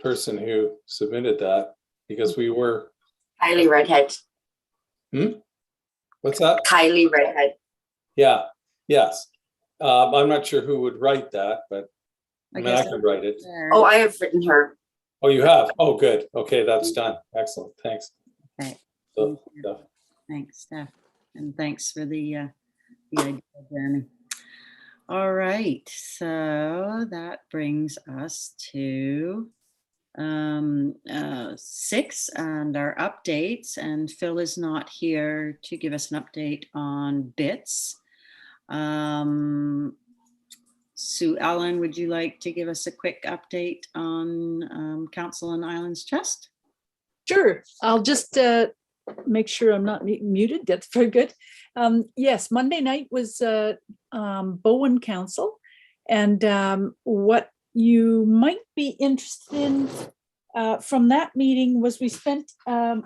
person who submitted that, because we were... Kylie Redhead. What's that? Kylie Redhead. Yeah, yes. I'm not sure who would write that, but I could write it. Oh, I have written her. Oh, you have? Oh, good. Okay, that's done. Excellent. Thanks. Okay. So, thanks, Steph. And thanks for the idea, Jeremy. All right. So that brings us to 6 and our updates. And Phil is not here to give us an update on bits. Sue Ellen, would you like to give us a quick update on Council on Islands Trust? Sure. I'll just make sure I'm not muted. That's very good. Yes, Monday night was Bowen Council, and what you might be interested in from that meeting was we spent a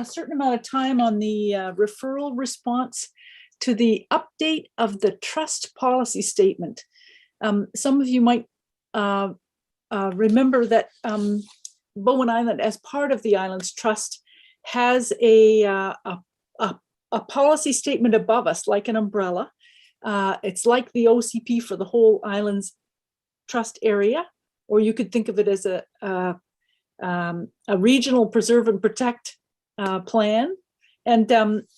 certain amount of time on the referral response to the update of the trust policy statement. Some of you might remember that Bowen Island, as part of the Islands Trust, has a policy statement above us, like an umbrella. It's like the OCP for the whole Islands Trust area, or you could think of it as a regional preserve and protect plan. And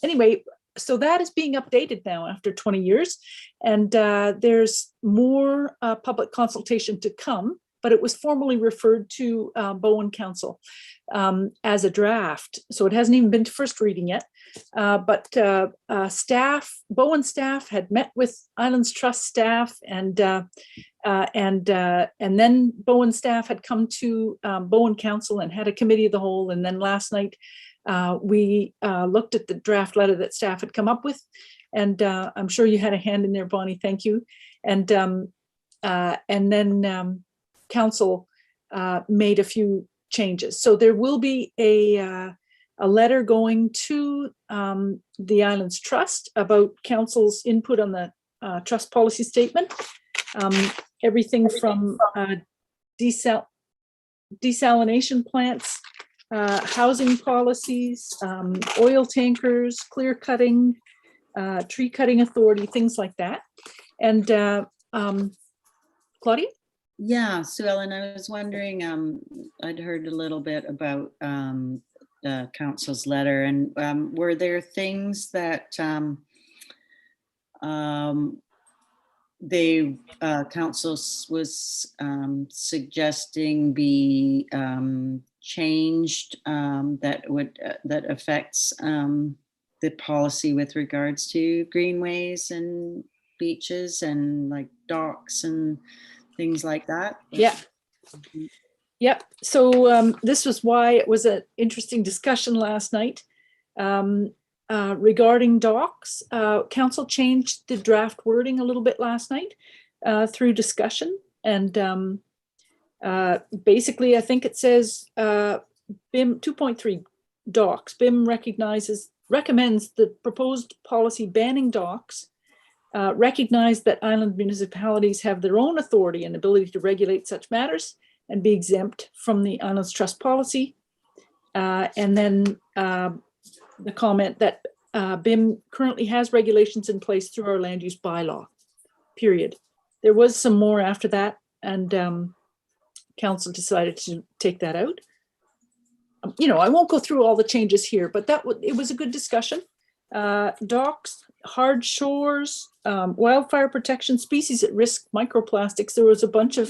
anyway, so that is being updated now after 20 years. And there's more public consultation to come, but it was formally referred to Bowen Council as a draft. So it hasn't even been to first reading yet. But Bowen staff had met with Islands Trust staff, and And then Bowen staff had come to Bowen Council and had a committee of the whole. And then last night we looked at the draft letter that staff had come up with. And I'm sure you had a hand in there, Bonnie. Thank you. And then council made a few changes. So there will be a letter going to the Islands Trust about council's input on the trust policy statement. Everything from desalination plants, housing policies, oil tankers, clear cutting, tree cutting authority, things like that. And Claudia? Yeah, Sue Ellen, I was wondering, I'd heard a little bit about the council's letter, and were there things that they council was suggesting be changed that affects the policy with regards to greenways and beaches and like docks and things like that? Yeah. Yep. So this was why it was an interesting discussion last night regarding docks. Council changed the draft wording a little bit last night through discussion. And basically, I think it says BIM 2.3 docks. BIM recommends the proposed policy banning docks. Recognize that island municipalities have their own authority and ability to regulate such matters and be exempt from the Islands Trust policy. And then the comment that BIM currently has regulations in place through our land use bylaw, period. There was some more after that, and council decided to take that out. You know, I won't go through all the changes here, but it was a good discussion. Docks, hard shores, wildfire protection, species at risk, microplastics. There was a bunch of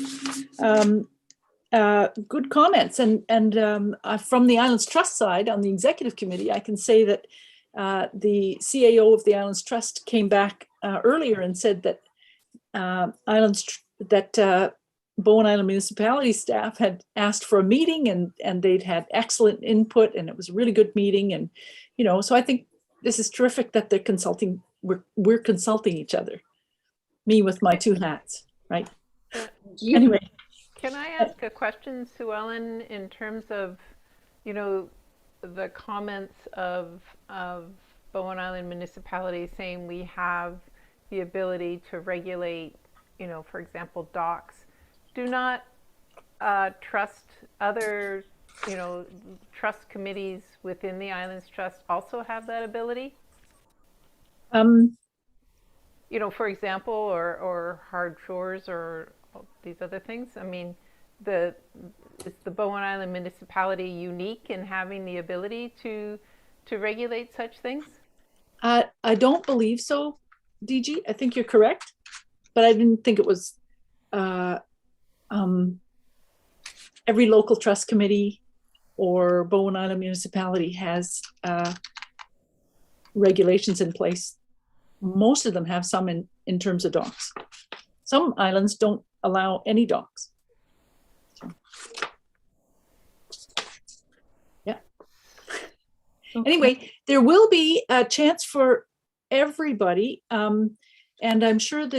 good comments, and from the Islands Trust side on the executive committee, I can say that the CAO of the Islands Trust came back earlier and said that Bowen Island municipality staff had asked for a meeting, and they'd had excellent input, and it was a really good meeting. And you know, so I think this is terrific that they're consulting. We're consulting each other. Me with my two hats, right? Anyway. Can I ask a question, Sue Ellen, in terms of, you know, the comments of Bowen Island municipality saying we have the ability to regulate, you know, for example, docks. Do not trust other, you know, trust committees within the Islands Trust also have that ability? You know, for example, or hard shores or these other things. I mean, is the Bowen Island municipality unique in having the ability to regulate such things? I don't believe so, DG. I think you're correct, but I didn't think it was every local trust committee or Bowen Island municipality has regulations in place. Most of them have some in terms of docks. Some islands don't allow any docks. So, yeah. Okay. Anyway, there will be a chance for everybody, and I'm sure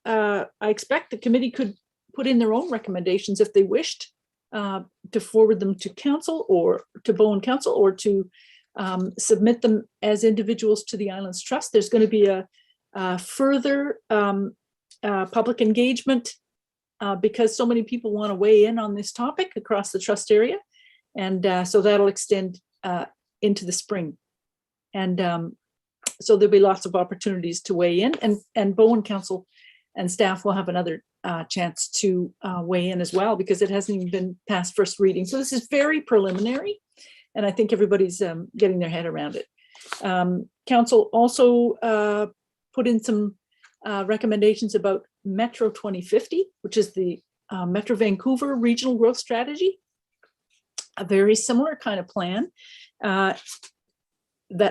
I expect the committee could put in their own recommendations if they wished to forward them to council or to Bowen Council, or to submit them as individuals to the Islands Trust. There's going to be a further public engagement because so many people want to weigh in on this topic across the trust area. And so that'll extend into the spring. And so there'll be lots of opportunities to weigh in, and Bowen Council and staff will have another chance to weigh in as well, because it hasn't even been past first reading. So this is very preliminary, and I think everybody's getting their head around it. Council also put in some recommendations about Metro 2050, which is the Metro Vancouver Regional Growth Strategy, a very similar kind of plan that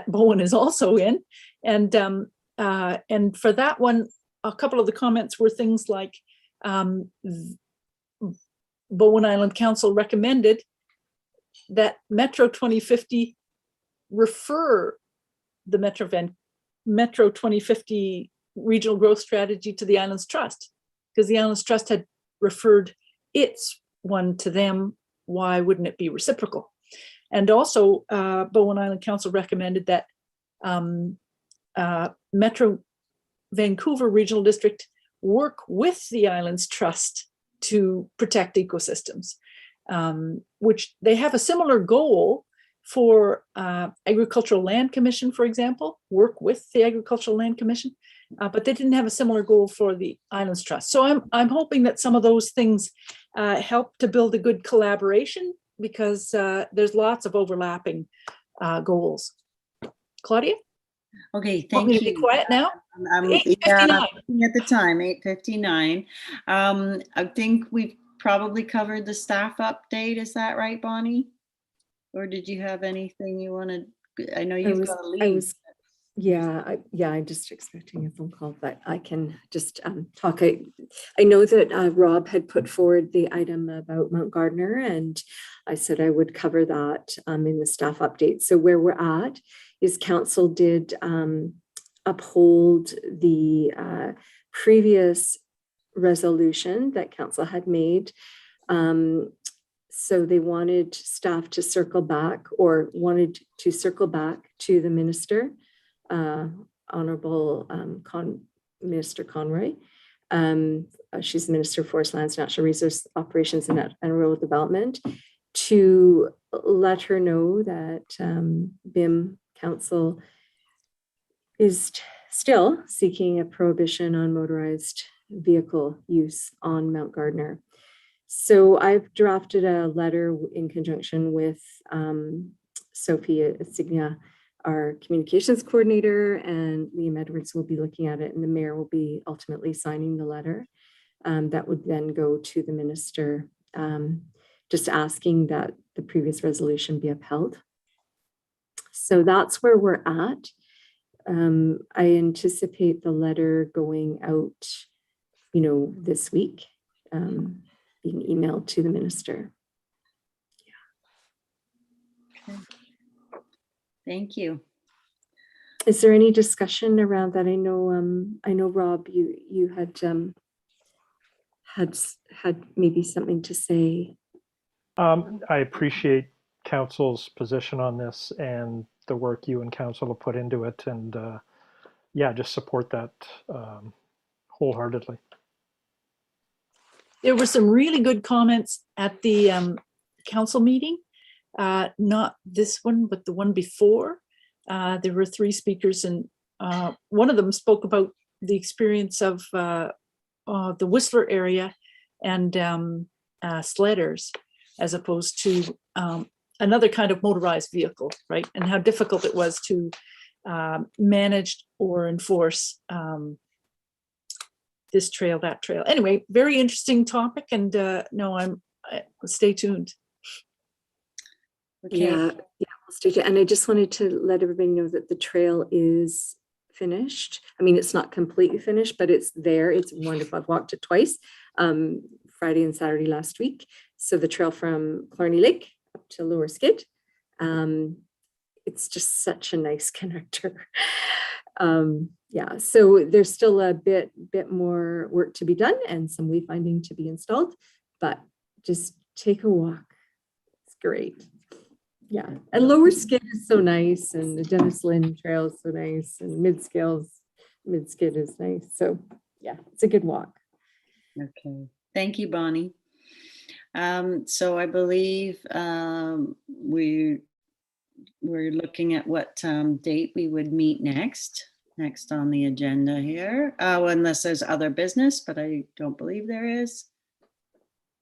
Bowen is also in. And for that one, a couple of the comments were things like Bowen Island Council recommended that Metro 2050 refer the Metro 2050 regional growth strategy to the Islands Trust, because the Islands Trust had referred its one to them. Why wouldn't it be reciprocal? And also Bowen Island Council recommended that Metro Vancouver Regional District work with the Islands Trust to protect ecosystems, which they have a similar goal for Agricultural Land Commission, for example, work with the Agricultural Land Commission, but they didn't have a similar goal for the Islands Trust. So I'm hoping that some of those things help to build a good collaboration, because there's lots of overlapping goals. Claudia? Okay, Want me thank to be you. quiet now? I'm 8:59. looking at the time, 8:59. I think we've probably covered the staff update. Is that right, Bonnie? Or did you have anything you wanted? I know you've got to leave. I'm just expecting a phone call, but I can just talk. I know that Rob had put forward the item about Mount Gardner, and I said I would cover that in the staff update. So where we're at is council did uphold the previous resolution that council had made. So they wanted staff to circle back, or wanted to circle back to the minister, Honorable Minister Conroy. She's Minister of Forest Lands, Natural Resource Operations and Rural Development, to let her know that BIM Council is still seeking a prohibition on motorized vehicle use on Mount Gardner. So I've drafted a letter in conjunction with Sophie Signa, our communications coordinator, and Liam Edwards will be looking at it, and the mayor will be ultimately signing the letter. That would then go to the minister, just asking that the previous resolution be upheld. So that's where we're at. I anticipate the letter going out, this week, being emailed to the minister. Okay. Thank you. Is there any discussion around that? I know Rob, you had maybe something to say. I appreciate council's position on this and the work you and council have put into it, and just support that wholeheartedly. There were some really good comments at the council meeting, not this one, but the one before. There were 3 speakers, and one of them spoke about the experience of the Whistler area and sledders, as opposed to another kind of motorized vehicle, right? And how difficult it was to manage or enforce this trail, that trail. Anyway, very interesting topic, and stay tuned. Okay. Yeah, we'll stay tuned. And I just wanted to let everybody know that the trail is finished. I mean, it's not completely finished, but it's there. It's wonderful. I've walked it twice, Friday and Saturday last week. So the trail from Clarny Lake up to Lower Skid, it's just such a nice connector. So there's still a bit more work to be done and some wayfinding to be installed, but just take a walk. It's great. Yeah, and Lower Skid is so nice, and the Dennis Lynn Trail is so nice, and Mid Skid is nice. So yeah, it's a good walk. Okay, thank you, Bonnie. So I believe we're looking at what date we would meet next on the agenda here, unless there's other business, but I don't believe there is.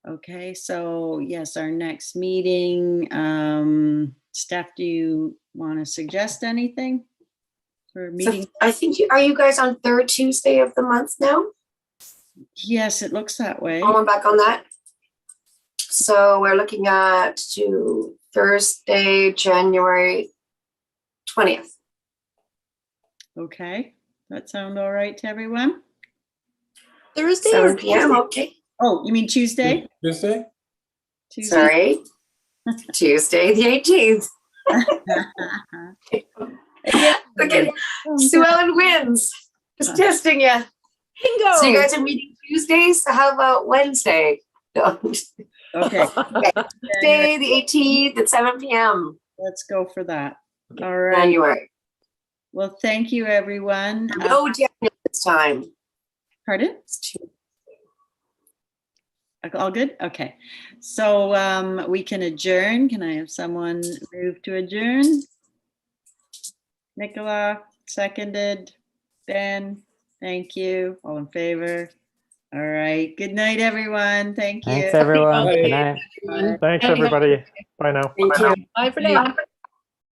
Okay, so yes, our next meeting. Steph, do you want to suggest anything for meeting? So I think are you guys on 3rd Tuesday of the month now? Yes, it looks that way. Oh, I'm back on that. So we're looking at to Thursday, January 20th. Okay, that sound all right to everyone? Thursday or 7 p.m. Okay. Oh, you mean Tuesday? Tuesday? Tuesday? Sorry. Tuesday the 18th. Yeah. Look at Sue Ellen wins. Just testing you. Bingo. So you guys are meeting Tuesday. So how about Wednesday? No, Okay, Tuesday the 18th at 7 p.m. let's go for that. All right. January. Well, thank you, everyone. No January this time. Pardon? It's Tuesday. All good? Okay. So we can adjourn. Can I have someone move to adjourn? Nicola, seconded. Ben, thank you. All in favor? All right. Good night, everyone. Thank you. Thanks, everyone. Bye. Good night. Thanks, everybody. Bye now. Thank you. Bye for now.